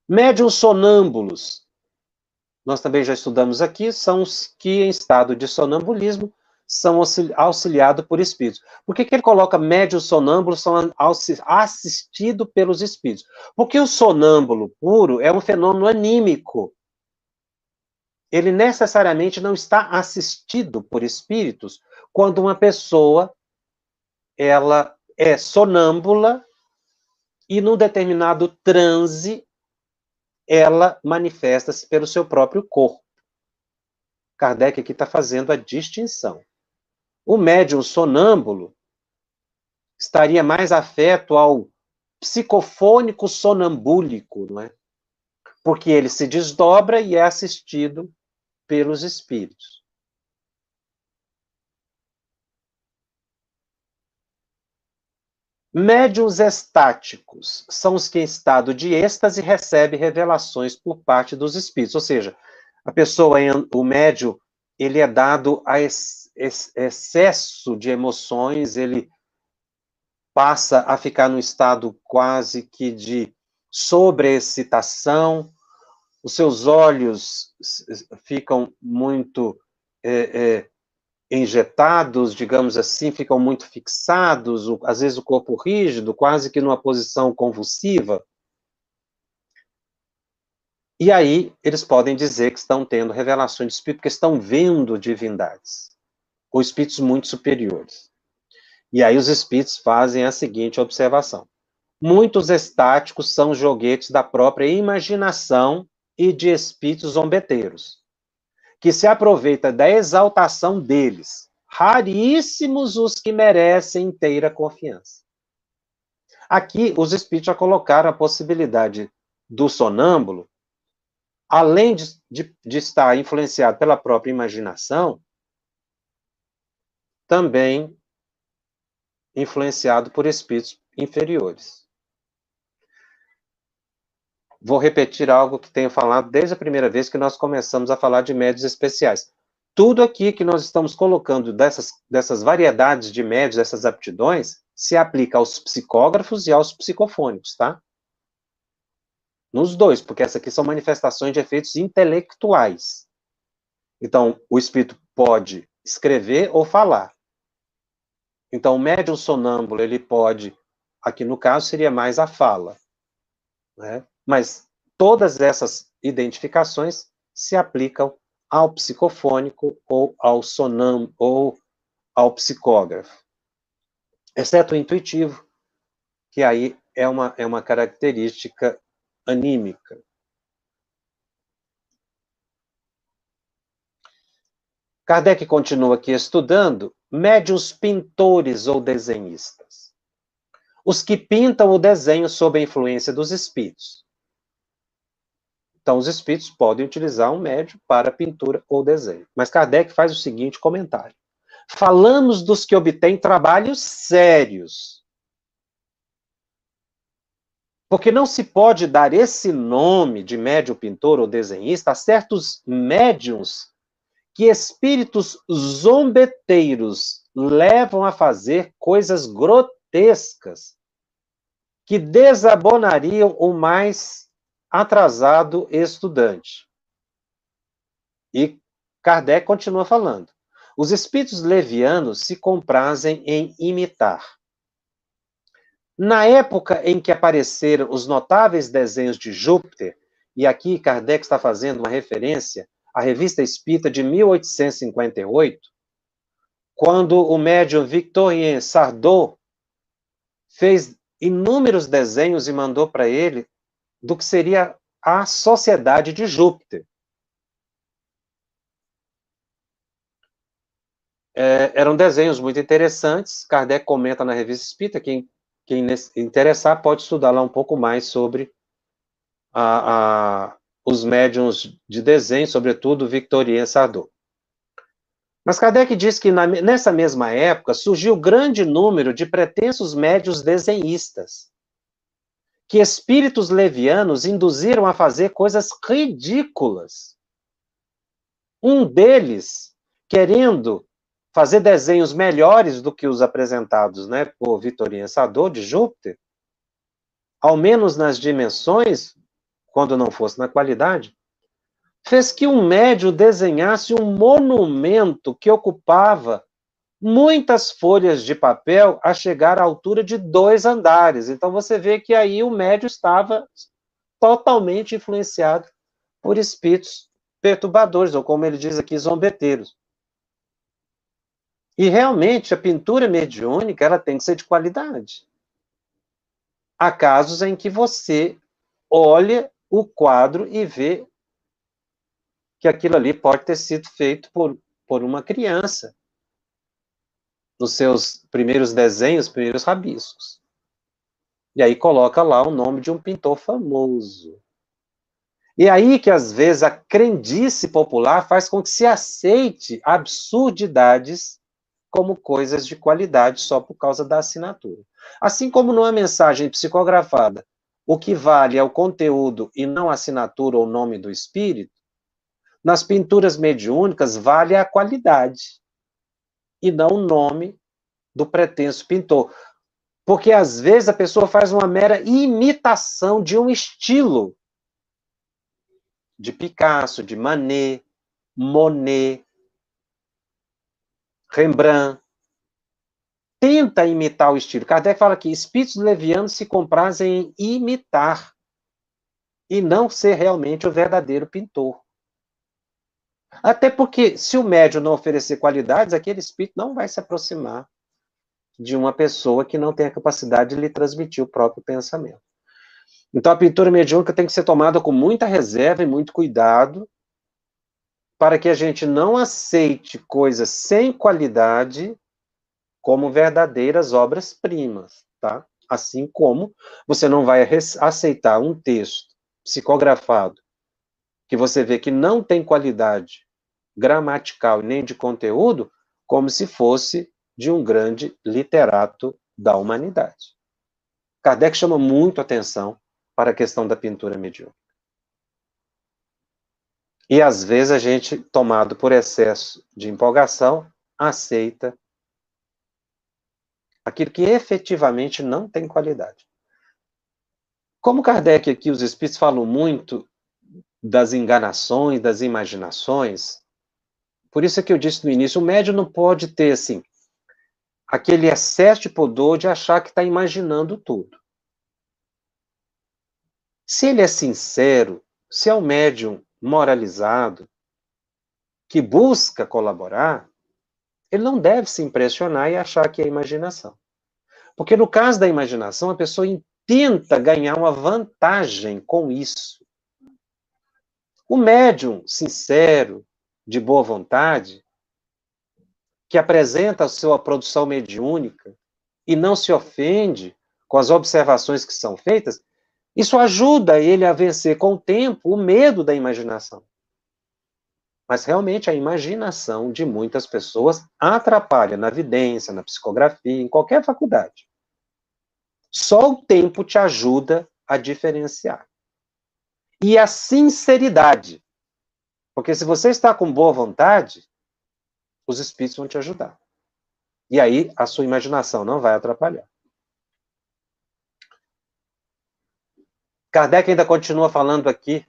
Médiuns sonâmbulos. nós também já estudamos aqui, são os que em estado de sonambulismo são auxiliados por espíritos. Por que ele coloca médios sonâmbulos são assistidos pelos espíritos? Porque o sonâmbulo puro é um fenômeno anímico. Ele necessariamente não está assistido por espíritos quando uma pessoa ela é sonâmbula e num determinado transe ela manifesta-se pelo seu próprio corpo. Kardec aqui está fazendo a distinção. O médium sonâmbulo estaria mais afeto ao psicofônico sonambúlico, não é? Porque ele se desdobra e é assistido pelos espíritos. Médiuns estáticos são os que em estado de êxtase recebem revelações por parte dos espíritos, ou seja, a pessoa, o médium, ele é dado a excesso de emoções, ele passa a ficar num estado quase que de sobreexcitação, os seus olhos ficam muito injetados, digamos assim, ficam muito fixados, às vezes o corpo rígido, quase que numa posição convulsiva. E aí eles podem dizer que estão tendo revelações de espírito, porque estão vendo divindades, ou espíritos muito superiores. E aí os espíritos fazem a seguinte observação: muitos estáticos são joguetes da própria imaginação e de espíritos zombeteiros, que se aproveita da exaltação deles. Raríssimos os que merecem inteira confiança. Aqui, os espíritos já colocaram a possibilidade do sonâmbulo, além de estar influenciado pela própria imaginação, também influenciado por espíritos inferiores. Vou repetir algo que tenho falado desde a primeira vez que nós começamos a falar de médios especiais. Tudo aqui que nós estamos colocando dessas variedades de médios, dessas aptidões, se aplica aos psicógrafos e aos psicofônicos, tá? Nos dois, porque essas aqui são manifestações de efeitos intelectuais. Então, o espírito pode escrever ou falar. Então, o médium sonâmbulo, ele pode, aqui no caso, seria mais a fala, né? Mas todas essas identificações se aplicam ao psicofônico ou ao sonâmbulo ou ao psicógrafo. Exceto o intuitivo, que aí é uma característica anímica. Kardec continua aqui estudando médiuns pintores ou desenhistas. Os que pintam o desenho sob a influência dos espíritos. Então, os espíritos podem utilizar um médium para pintura ou desenho. Mas Kardec faz o seguinte comentário: falamos dos que obtêm trabalhos sérios. Porque não se pode dar esse nome de médium pintor ou desenhista a certos médiums que espíritos zombeteiros levam a fazer coisas grotescas que desabonariam o mais atrasado estudante. E Kardec continua falando: os espíritos levianos se comprazem em imitar. Na época em que apareceram os notáveis desenhos de Júpiter, e aqui Kardec está fazendo uma referência à Revista Espírita de 1858, quando o médium Victorien Sardou fez inúmeros desenhos e mandou para ele do que seria a Sociedade de Júpiter. Eram desenhos muito interessantes. Kardec comenta na Revista Espírita, quem interessar pode estudar lá um pouco mais sobre os médiuns de desenho, sobretudo Victorien Sardou. Mas Kardec diz que nessa mesma época surgiu grande número de pretensos médiuns desenhistas, que espíritos levianos induziram a fazer coisas ridículas. Um deles, querendo fazer desenhos melhores do que os apresentados, né, por Victorien Sardou, de Júpiter, ao menos nas dimensões, quando não fosse na qualidade, fez que um médium desenhasse um monumento que ocupava muitas folhas de papel a chegar à altura de 2 andares. Então você vê que aí o médium estava totalmente influenciado por espíritos perturbadores, ou como ele diz aqui, zombeteiros. E realmente a pintura mediúnica ela tem que ser de qualidade. Há casos em que você olha o quadro e vê que aquilo ali pode ter sido feito por uma criança, nos seus primeiros desenhos, primeiros rabiscos. E aí coloca lá o nome de um pintor famoso. E aí que, às vezes, a crendice popular faz com que se aceite absurdidades como coisas de qualidade só por causa da assinatura. Assim como numa mensagem psicografada, o que vale é o conteúdo e não a assinatura ou nome do espírito, nas pinturas mediúnicas vale a qualidade e não o nome do pretenso pintor. Porque, às vezes, a pessoa faz uma mera imitação de um estilo de Picasso, de Manet, Monet, Rembrandt. Tenta imitar o estilo. Kardec fala que espíritos levianos se comprazem em imitar e não ser realmente o verdadeiro pintor. Até porque, se o médium não oferecer qualidades, aquele espírito não vai se aproximar de uma pessoa que não tem a capacidade de lhe transmitir o próprio pensamento. Então, a pintura mediúnica tem que ser tomada com muita reserva e muito cuidado, para que a gente não aceite coisas sem qualidade como verdadeiras obras-primas, tá? Assim como você não vai aceitar um texto psicografado que você vê que não tem qualidade gramatical e nem de conteúdo, como se fosse de um grande literato da humanidade. Kardec chama muito atenção para a questão da pintura mediúnica. E às vezes a gente, tomado por excesso de empolgação, aceita aquilo que efetivamente não tem qualidade. Como Kardec aqui, os espíritos falam muito das enganações, das imaginações, por isso é que eu disse no início, o médium não pode ter, assim, aquele excesso de pudor de achar que está imaginando tudo. Se ele é sincero, se é um médium moralizado, que busca colaborar, ele não deve se impressionar e achar que é imaginação. Porque no caso da imaginação, a pessoa tenta ganhar uma vantagem com isso. O médium sincero, de boa vontade, que apresenta a sua produção mediúnica e não se ofende com as observações que são feitas, isso ajuda ele a vencer com o tempo o medo da imaginação. Mas realmente a imaginação de muitas pessoas atrapalha na vidência, na psicografia, em qualquer faculdade. Só o tempo te ajuda a diferenciar. E a sinceridade. Porque se você está com boa vontade, os espíritos vão te ajudar. E aí a sua imaginação não vai atrapalhar. Kardec ainda continua falando aqui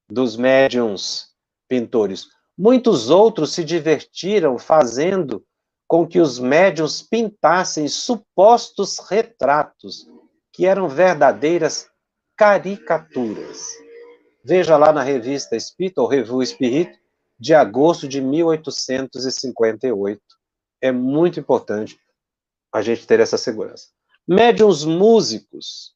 dos médiuns pintores. Muitos outros se divertiram fazendo com que os médiuns pintassem supostos retratos, que eram verdadeiras caricaturas. Veja lá na revista Espírita, ou Revue Espírita, de agosto de 1858. É muito importante a gente ter essa segurança. Médiuns músicos,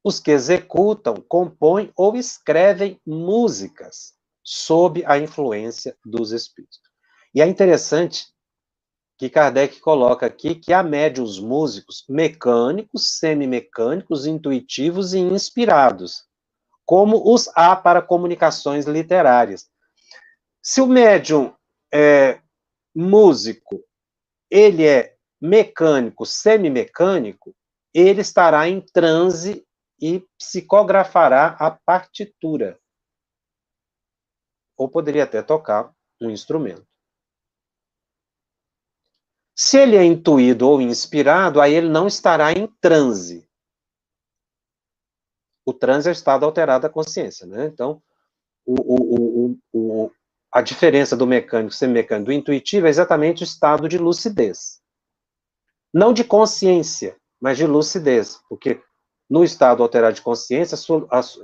os que executam, compõem ou escrevem músicas sob a influência dos espíritos. E é interessante que Kardec coloca aqui que há médiuns músicos mecânicos, semimecânicos, intuitivos e inspirados, como os há para comunicações literárias. Se o médium é músico, ele é mecânico, semimecânico, ele estará em transe e psicografará a partitura. Ou poderia até tocar um instrumento. Se ele é intuído ou inspirado, aí ele não estará em transe. O transe é o estado alterado da consciência, né? Então, a diferença do mecânico, semimecânico, do intuitivo é exatamente o estado de lucidez. Não de consciência, mas de lucidez, porque no estado alterado de consciência,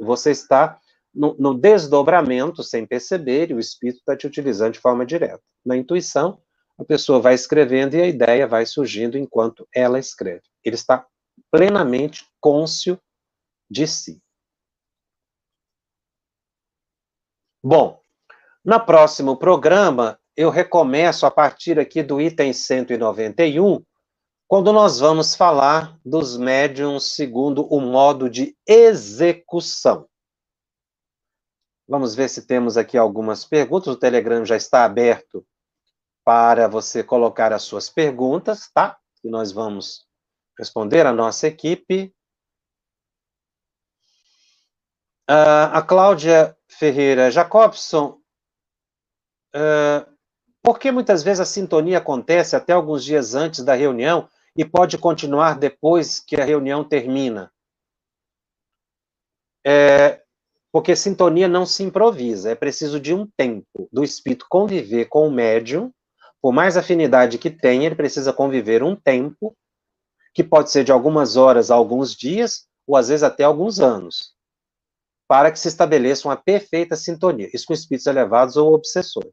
você está no desdobramento sem perceber, e o espírito está te utilizando de forma direta. Na intuição, a pessoa vai escrevendo e a ideia vai surgindo enquanto ela escreve. Ele está plenamente cônscio de si. Bom, no próximo programa, eu recomeço a partir aqui do item 191, quando nós vamos falar dos médiuns segundo o modo de execução. Vamos ver se temos aqui algumas perguntas. O Telegram já está aberto para você colocar as suas perguntas, tá? E nós vamos responder a nossa equipe. A Cláudia Ferreira Jacobson, por que muitas vezes a sintonia acontece até alguns dias antes da reunião e pode continuar depois que a reunião termina? Porque sintonia não se improvisa, é preciso de um tempo do espírito conviver com o médium, por mais afinidade que tenha, ele precisa conviver um tempo, que pode ser de algumas horas a alguns dias, ou às vezes até alguns anos, para que se estabeleça uma perfeita sintonia, isso com espíritos elevados ou obsessores.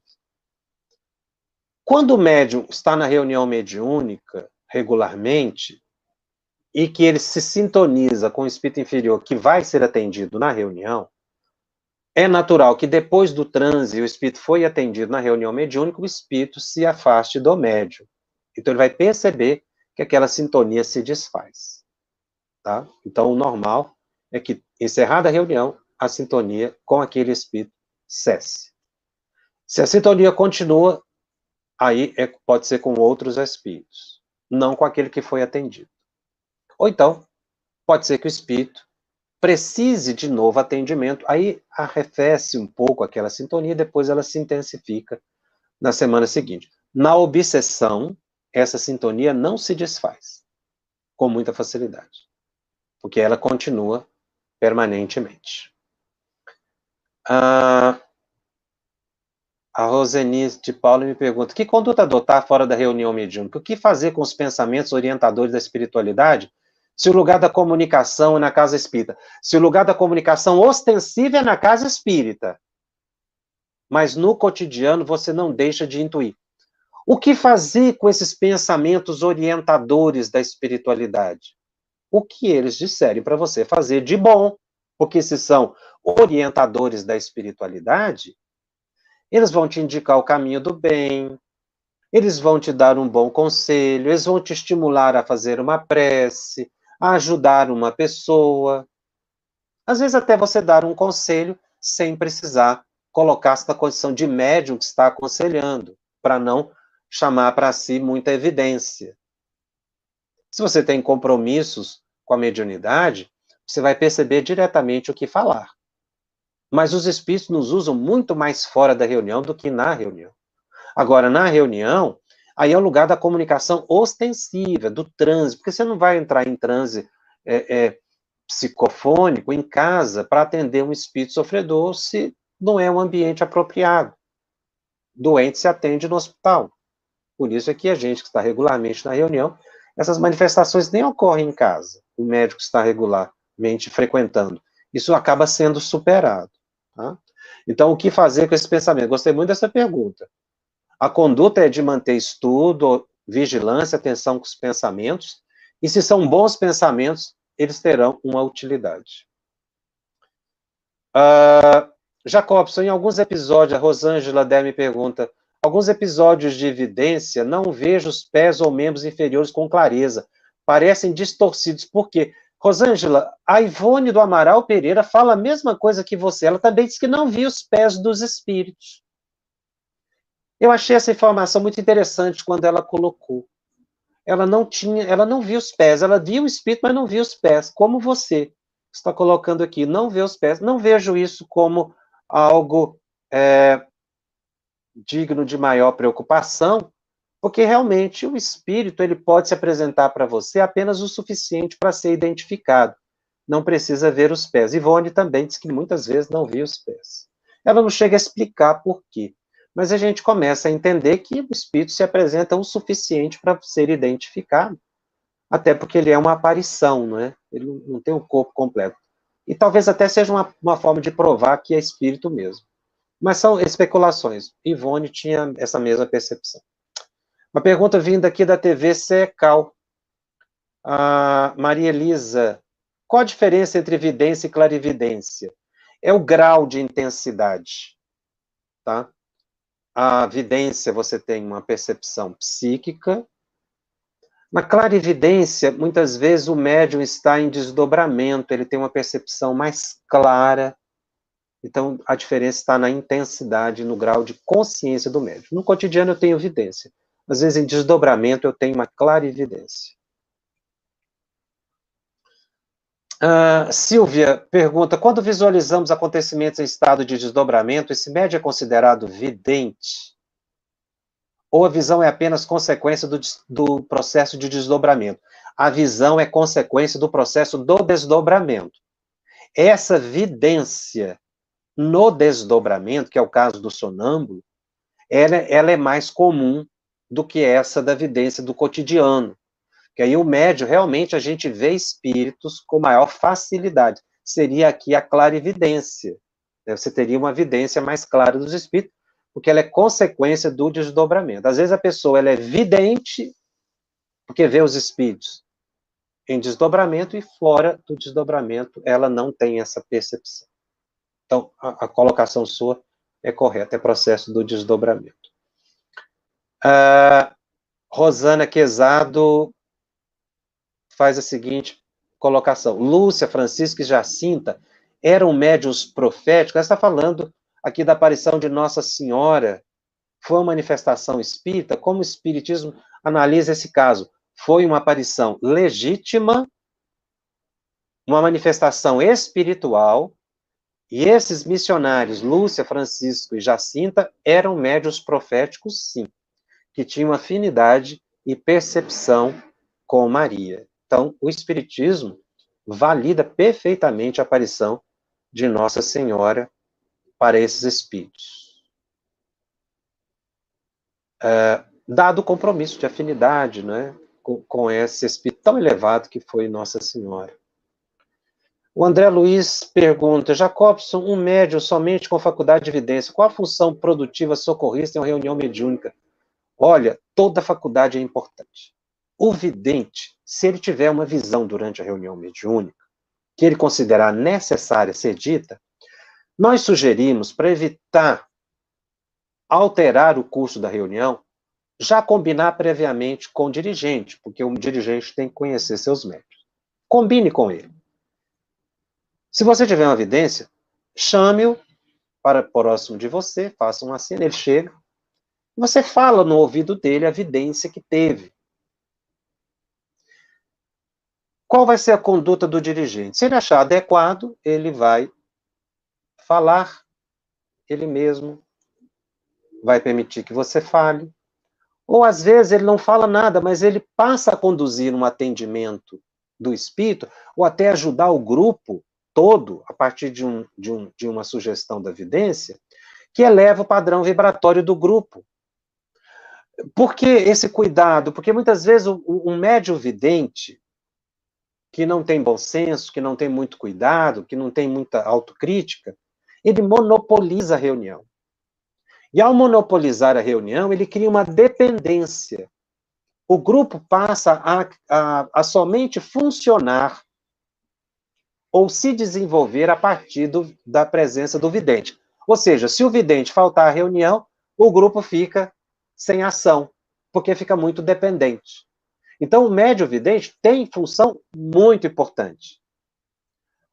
Quando o médium está na reunião mediúnica, regularmente, e que ele se sintoniza com o espírito inferior que vai ser atendido na reunião, é natural que depois do transe, o espírito foi atendido na reunião mediúnica, o espírito se afaste do médium. Então ele vai perceber que aquela sintonia se desfaz. Tá? Então o normal é que, encerrada a reunião, a sintonia com aquele espírito cesse. Se a sintonia continua, aí pode ser com outros espíritos, não com aquele que foi atendido. Ou então, pode ser que o espírito precise de novo atendimento, aí arrefece um pouco aquela sintonia, depois ela se intensifica na semana seguinte. Na obsessão, essa sintonia não se desfaz com muita facilidade, porque ela continua permanentemente. A Rosenice de Paulo me pergunta: que conduta adotar fora da reunião mediúnica? O que fazer com os pensamentos orientadores da espiritualidade se o lugar da comunicação é na casa espírita? Se o lugar da comunicação ostensiva é na casa espírita, mas no cotidiano você não deixa de intuir. O que fazer com esses pensamentos orientadores da espiritualidade? O que eles disserem para você fazer de bom, porque se são orientadores da espiritualidade, eles vão te indicar o caminho do bem, eles vão te dar um bom conselho, eles vão te estimular a fazer uma prece, a ajudar uma pessoa. Às vezes até você dar um conselho sem precisar colocar-se na condição de médium que está aconselhando, para não chamar para si muita evidência. Se você tem compromissos com a mediunidade, você vai perceber diretamente o que falar. Mas os espíritos nos usam muito mais fora da reunião do que na reunião. Agora, na reunião, aí é o lugar da comunicação ostensiva, do transe, porque você não vai entrar em transe psicofônico em casa para atender um espírito sofredor se não é um ambiente apropriado. Doente se atende no hospital. Por isso é que a gente que está regularmente na reunião, essas manifestações nem ocorrem em casa. O médico está regularmente frequentando. Isso acaba sendo superado. Tá? Então, o que fazer com esse pensamento? Gostei muito dessa pergunta. A conduta é de manter estudo, vigilância, atenção com os pensamentos, e se são bons pensamentos, eles terão uma utilidade. Jacobson, em alguns episódios, a Rosângela Der me pergunta, alguns episódios de evidência, não vejo os pés ou membros inferiores com clareza, parecem distorcidos. Por quê? Rosângela, a Ivone do Amaral Pereira fala a mesma coisa que você, ela também disse que não viu os pés dos espíritos. Eu achei essa informação muito interessante quando ela colocou. Ela não viu os pés, ela viu o espírito, mas não viu os pés, como você está colocando aqui, não vê os pés. Não vejo isso como algo digno de maior preocupação, porque realmente o espírito ele pode se apresentar para você apenas o suficiente para ser identificado. Não precisa ver os pés. Ivone também diz que muitas vezes não viu os pés. Ela não chega a explicar por quê, mas a gente começa a entender que o espírito se apresenta o suficiente para ser identificado, até porque ele é uma aparição, não é? Ele não tem o corpo completo. E talvez até seja uma forma de provar que é espírito mesmo. Mas são especulações. Ivone tinha essa mesma percepção. Uma pergunta vinda aqui da TV Secal. A Maria Elisa, qual a diferença entre evidência e clarividência? É o grau de intensidade, tá? A vidência, você tem uma percepção psíquica. Na clarividência, muitas vezes o médium está em desdobramento, ele tem uma percepção mais clara. Então, a diferença está na intensidade, no grau de consciência do médium. No cotidiano eu tenho vidência. Às vezes, em desdobramento, eu tenho uma clarividência. Silvia pergunta, quando visualizamos acontecimentos em estado de desdobramento, esse médium é considerado vidente? Ou a visão é apenas consequência do processo de desdobramento? A visão é consequência do processo do desdobramento. Essa vidência no desdobramento, que é o caso do sonâmbulo, ela é mais comum do que essa da vidência do cotidiano. Que aí o médium, realmente, a gente vê espíritos com maior facilidade. Seria aqui a clarividência. Você teria uma vidência mais clara dos espíritos, porque ela é consequência do desdobramento. Às vezes a pessoa ela é vidente, porque vê os espíritos em desdobramento, e fora do desdobramento ela não tem essa percepção. Então, a colocação sua é correta, é processo do desdobramento. Rosana Quezado faz a seguinte colocação. Lúcia, Francisca e Jacinta eram médiuns proféticos. Ela está falando aqui da aparição de Nossa Senhora. Foi uma manifestação espírita? Como o espiritismo analisa esse caso? Foi uma aparição legítima, uma manifestação espiritual, e esses missionários, Lúcia, Francisco e Jacinta, eram médiuns proféticos, sim, que tinham afinidade e percepção com Maria. Então, o Espiritismo valida perfeitamente a aparição de Nossa Senhora para esses espíritos. Dado o compromisso de afinidade, né, com esse espírito tão elevado que foi Nossa Senhora. O André Luiz pergunta, Jacobson, um médium somente com faculdade de evidência, qual a função produtiva socorrista em uma reunião mediúnica? Olha, toda faculdade é importante. O vidente, se ele tiver uma visão durante a reunião mediúnica, que ele considerar necessária ser dita, nós sugerimos, para evitar alterar o curso da reunião, já combinar previamente com o dirigente, porque o dirigente tem que conhecer seus médios. Combine com ele. Se você tiver uma evidência, chame-o para próximo de você, faça uma cena, ele chega, você fala no ouvido dele a evidência que teve. Qual vai ser a conduta do dirigente? Se ele achar adequado, ele vai falar, ele mesmo vai permitir que você fale. Ou, às vezes, ele não fala nada, mas ele passa a conduzir um atendimento do espírito, ou até ajudar o grupo todo, a partir de uma sugestão da evidência, que eleva o padrão vibratório do grupo. Por que esse cuidado? Porque, muitas vezes, um médium vidente, que não tem bom senso, que não tem muito cuidado, que não tem muita autocrítica, ele monopoliza a reunião. E ao monopolizar a reunião, ele cria uma dependência. O grupo passa a somente funcionar ou se desenvolver a partir da presença do vidente. Ou seja, se o vidente faltar à reunião, o grupo fica sem ação, porque fica muito dependente. Então, o médium vidente tem função muito importante.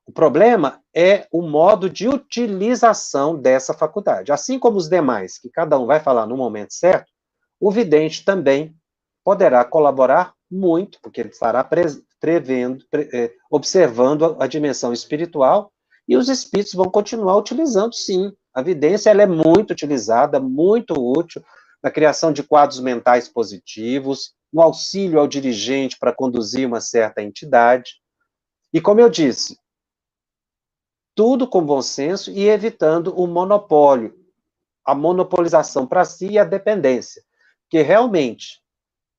O problema é o modo de utilização dessa faculdade. Assim como os demais, que cada um vai falar no momento certo, o vidente também poderá colaborar muito, porque ele estará observando a dimensão espiritual, e os espíritos vão continuar utilizando, sim. A vidência ela é muito utilizada, muito útil na criação de quadros mentais positivos, no auxílio ao dirigente para conduzir uma certa entidade. E como eu disse, tudo com bom senso e evitando o monopólio, a monopolização para si e a dependência. Porque realmente,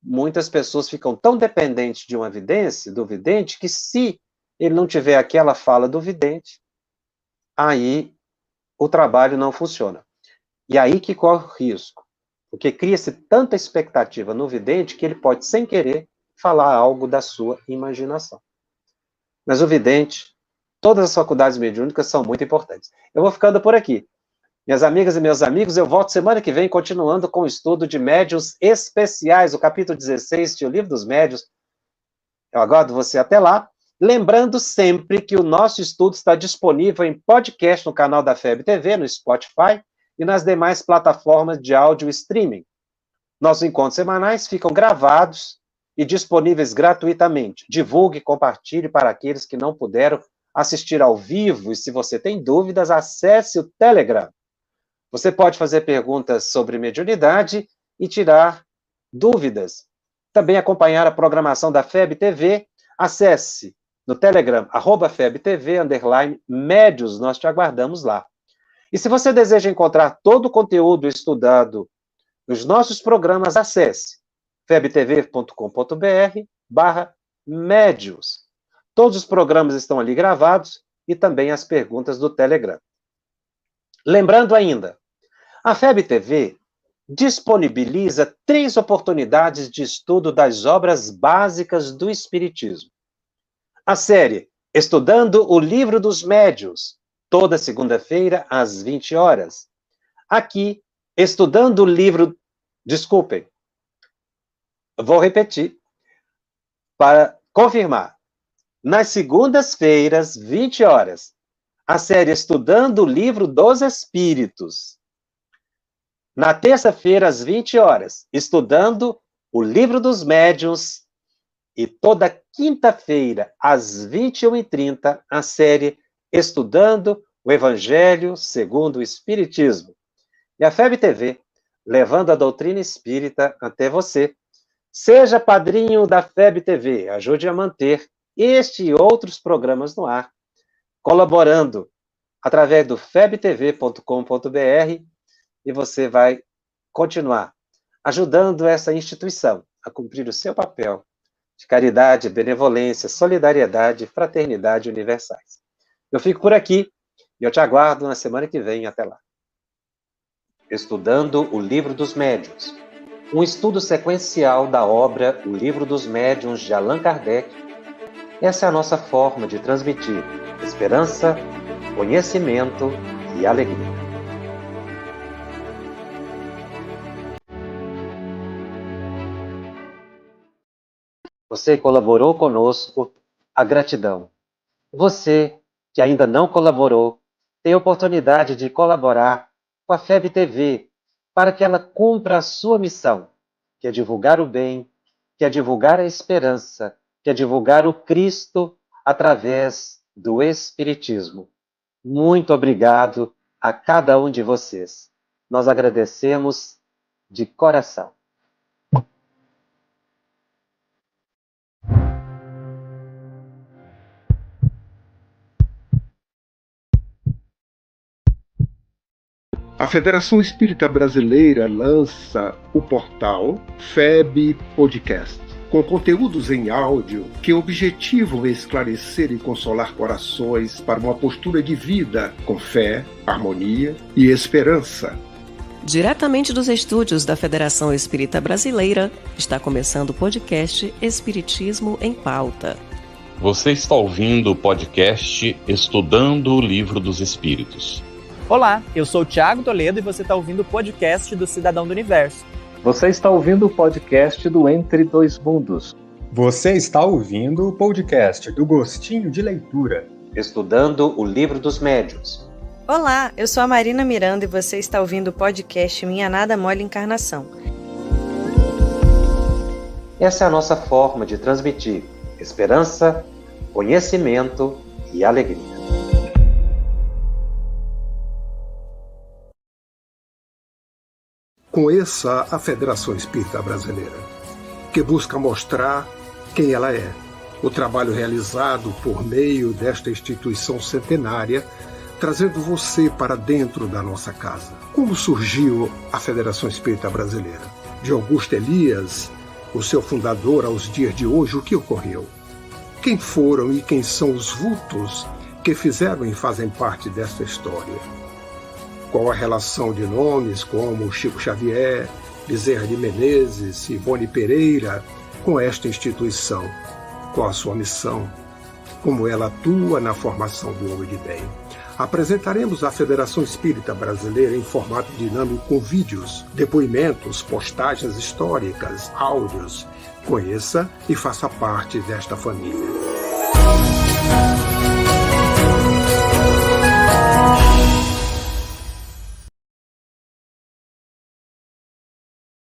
muitas pessoas ficam tão dependentes de uma vidência, do vidente, que se ele não tiver aquela fala do vidente, aí o trabalho não funciona. E aí que corre o risco, porque cria-se tanta expectativa no vidente que ele pode, sem querer, falar algo da sua imaginação. Mas o vidente, todas as faculdades mediúnicas são muito importantes. Eu vou ficando por aqui. Minhas amigas e meus amigos, eu volto semana que vem, continuando com o estudo de médiuns especiais, o capítulo 16 de O Livro dos Médiuns. Eu aguardo você até lá. Lembrando sempre que o nosso estudo está disponível em podcast no canal da FEB TV, no Spotify e nas demais plataformas de áudio streaming. Nossos encontros semanais ficam gravados e disponíveis gratuitamente. Divulgue e compartilhe para aqueles que não puderam assistir ao vivo. E se você tem dúvidas, acesse o Telegram. Você pode fazer perguntas sobre mediunidade e tirar dúvidas. Também acompanhar a programação da FEB TV. Acesse no Telegram, @FebTV_médios, nós te aguardamos lá. E se você deseja encontrar todo o conteúdo estudado nos nossos programas, acesse febtv.com.br/médios. Todos os programas estão ali gravados e também as perguntas do Telegram. Lembrando ainda, a FEB TV disponibiliza 3 oportunidades de estudo das obras básicas do Espiritismo. A série Estudando o Livro dos Médiuns, toda segunda-feira, às 20 horas. Aqui, estudando o livro... Desculpem, vou repetir para confirmar. Nas segundas-feiras, 20 horas, a série Estudando o Livro dos Espíritos. Na terça-feira, às 20 horas, estudando o Livro dos Médiuns. E toda quinta-feira, às 21h30, a série Estudando o Evangelho segundo o Espiritismo. E a FEB TV, levando a doutrina espírita até você. Seja padrinho da FEB TV, ajude a manter este e outros programas no ar, colaborando através do febtv.com.br, e você vai continuar ajudando essa instituição a cumprir o seu papel de caridade, benevolência, solidariedade e fraternidade universais. Eu fico por aqui e eu te aguardo na semana que vem. Até lá. Estudando o Livro dos Médiuns. Um estudo sequencial da obra O Livro dos Médiuns de Allan Kardec. Essa é a nossa forma de transmitir esperança, conhecimento e alegria. Você colaborou conosco, a gratidão. Você que ainda não colaborou, tem a oportunidade de colaborar com a FEB TV para que ela cumpra a sua missão, que é divulgar o bem, que é divulgar a esperança, que é divulgar o Cristo através do Espiritismo. Muito obrigado a cada um de vocês. Nós agradecemos de coração. A Federação Espírita Brasileira lança o portal FEB Podcast, com conteúdos em áudio que objetivam esclarecer e consolar corações para uma postura de vida com fé, harmonia e esperança. Diretamente dos estúdios da Federação Espírita Brasileira, está começando o podcast Espiritismo em Pauta. Você está ouvindo o podcast Estudando o Livro dos Espíritos. Olá, eu sou o Thiago Toledo e você está ouvindo o podcast do Cidadão do Universo. Você está ouvindo o podcast do Entre Dois Mundos. Você está ouvindo o podcast do Gostinho de Leitura. Estudando o Livro dos Médiuns. Olá, eu sou a Marina Miranda e você está ouvindo o podcast Minha Nada Mole Encarnação. Essa é a nossa forma de transmitir esperança, conhecimento e alegria. Conheça a Federação Espírita Brasileira, que busca mostrar quem ela é. O trabalho realizado por meio desta instituição centenária trazendo você para dentro da nossa casa. Como surgiu a Federação Espírita Brasileira? De Augusto Elias, o seu fundador, aos dias de hoje, o que ocorreu? Quem foram e quem são os vultos que fizeram e fazem parte desta história? Qual a relação de nomes como Chico Xavier, Bezerra de Menezes, Ivone Pereira com esta instituição? Qual a sua missão? Como ela atua na formação do homem de bem? Apresentaremos a Federação Espírita Brasileira em formato dinâmico com vídeos, depoimentos, postagens históricas, áudios. Conheça e faça parte desta família.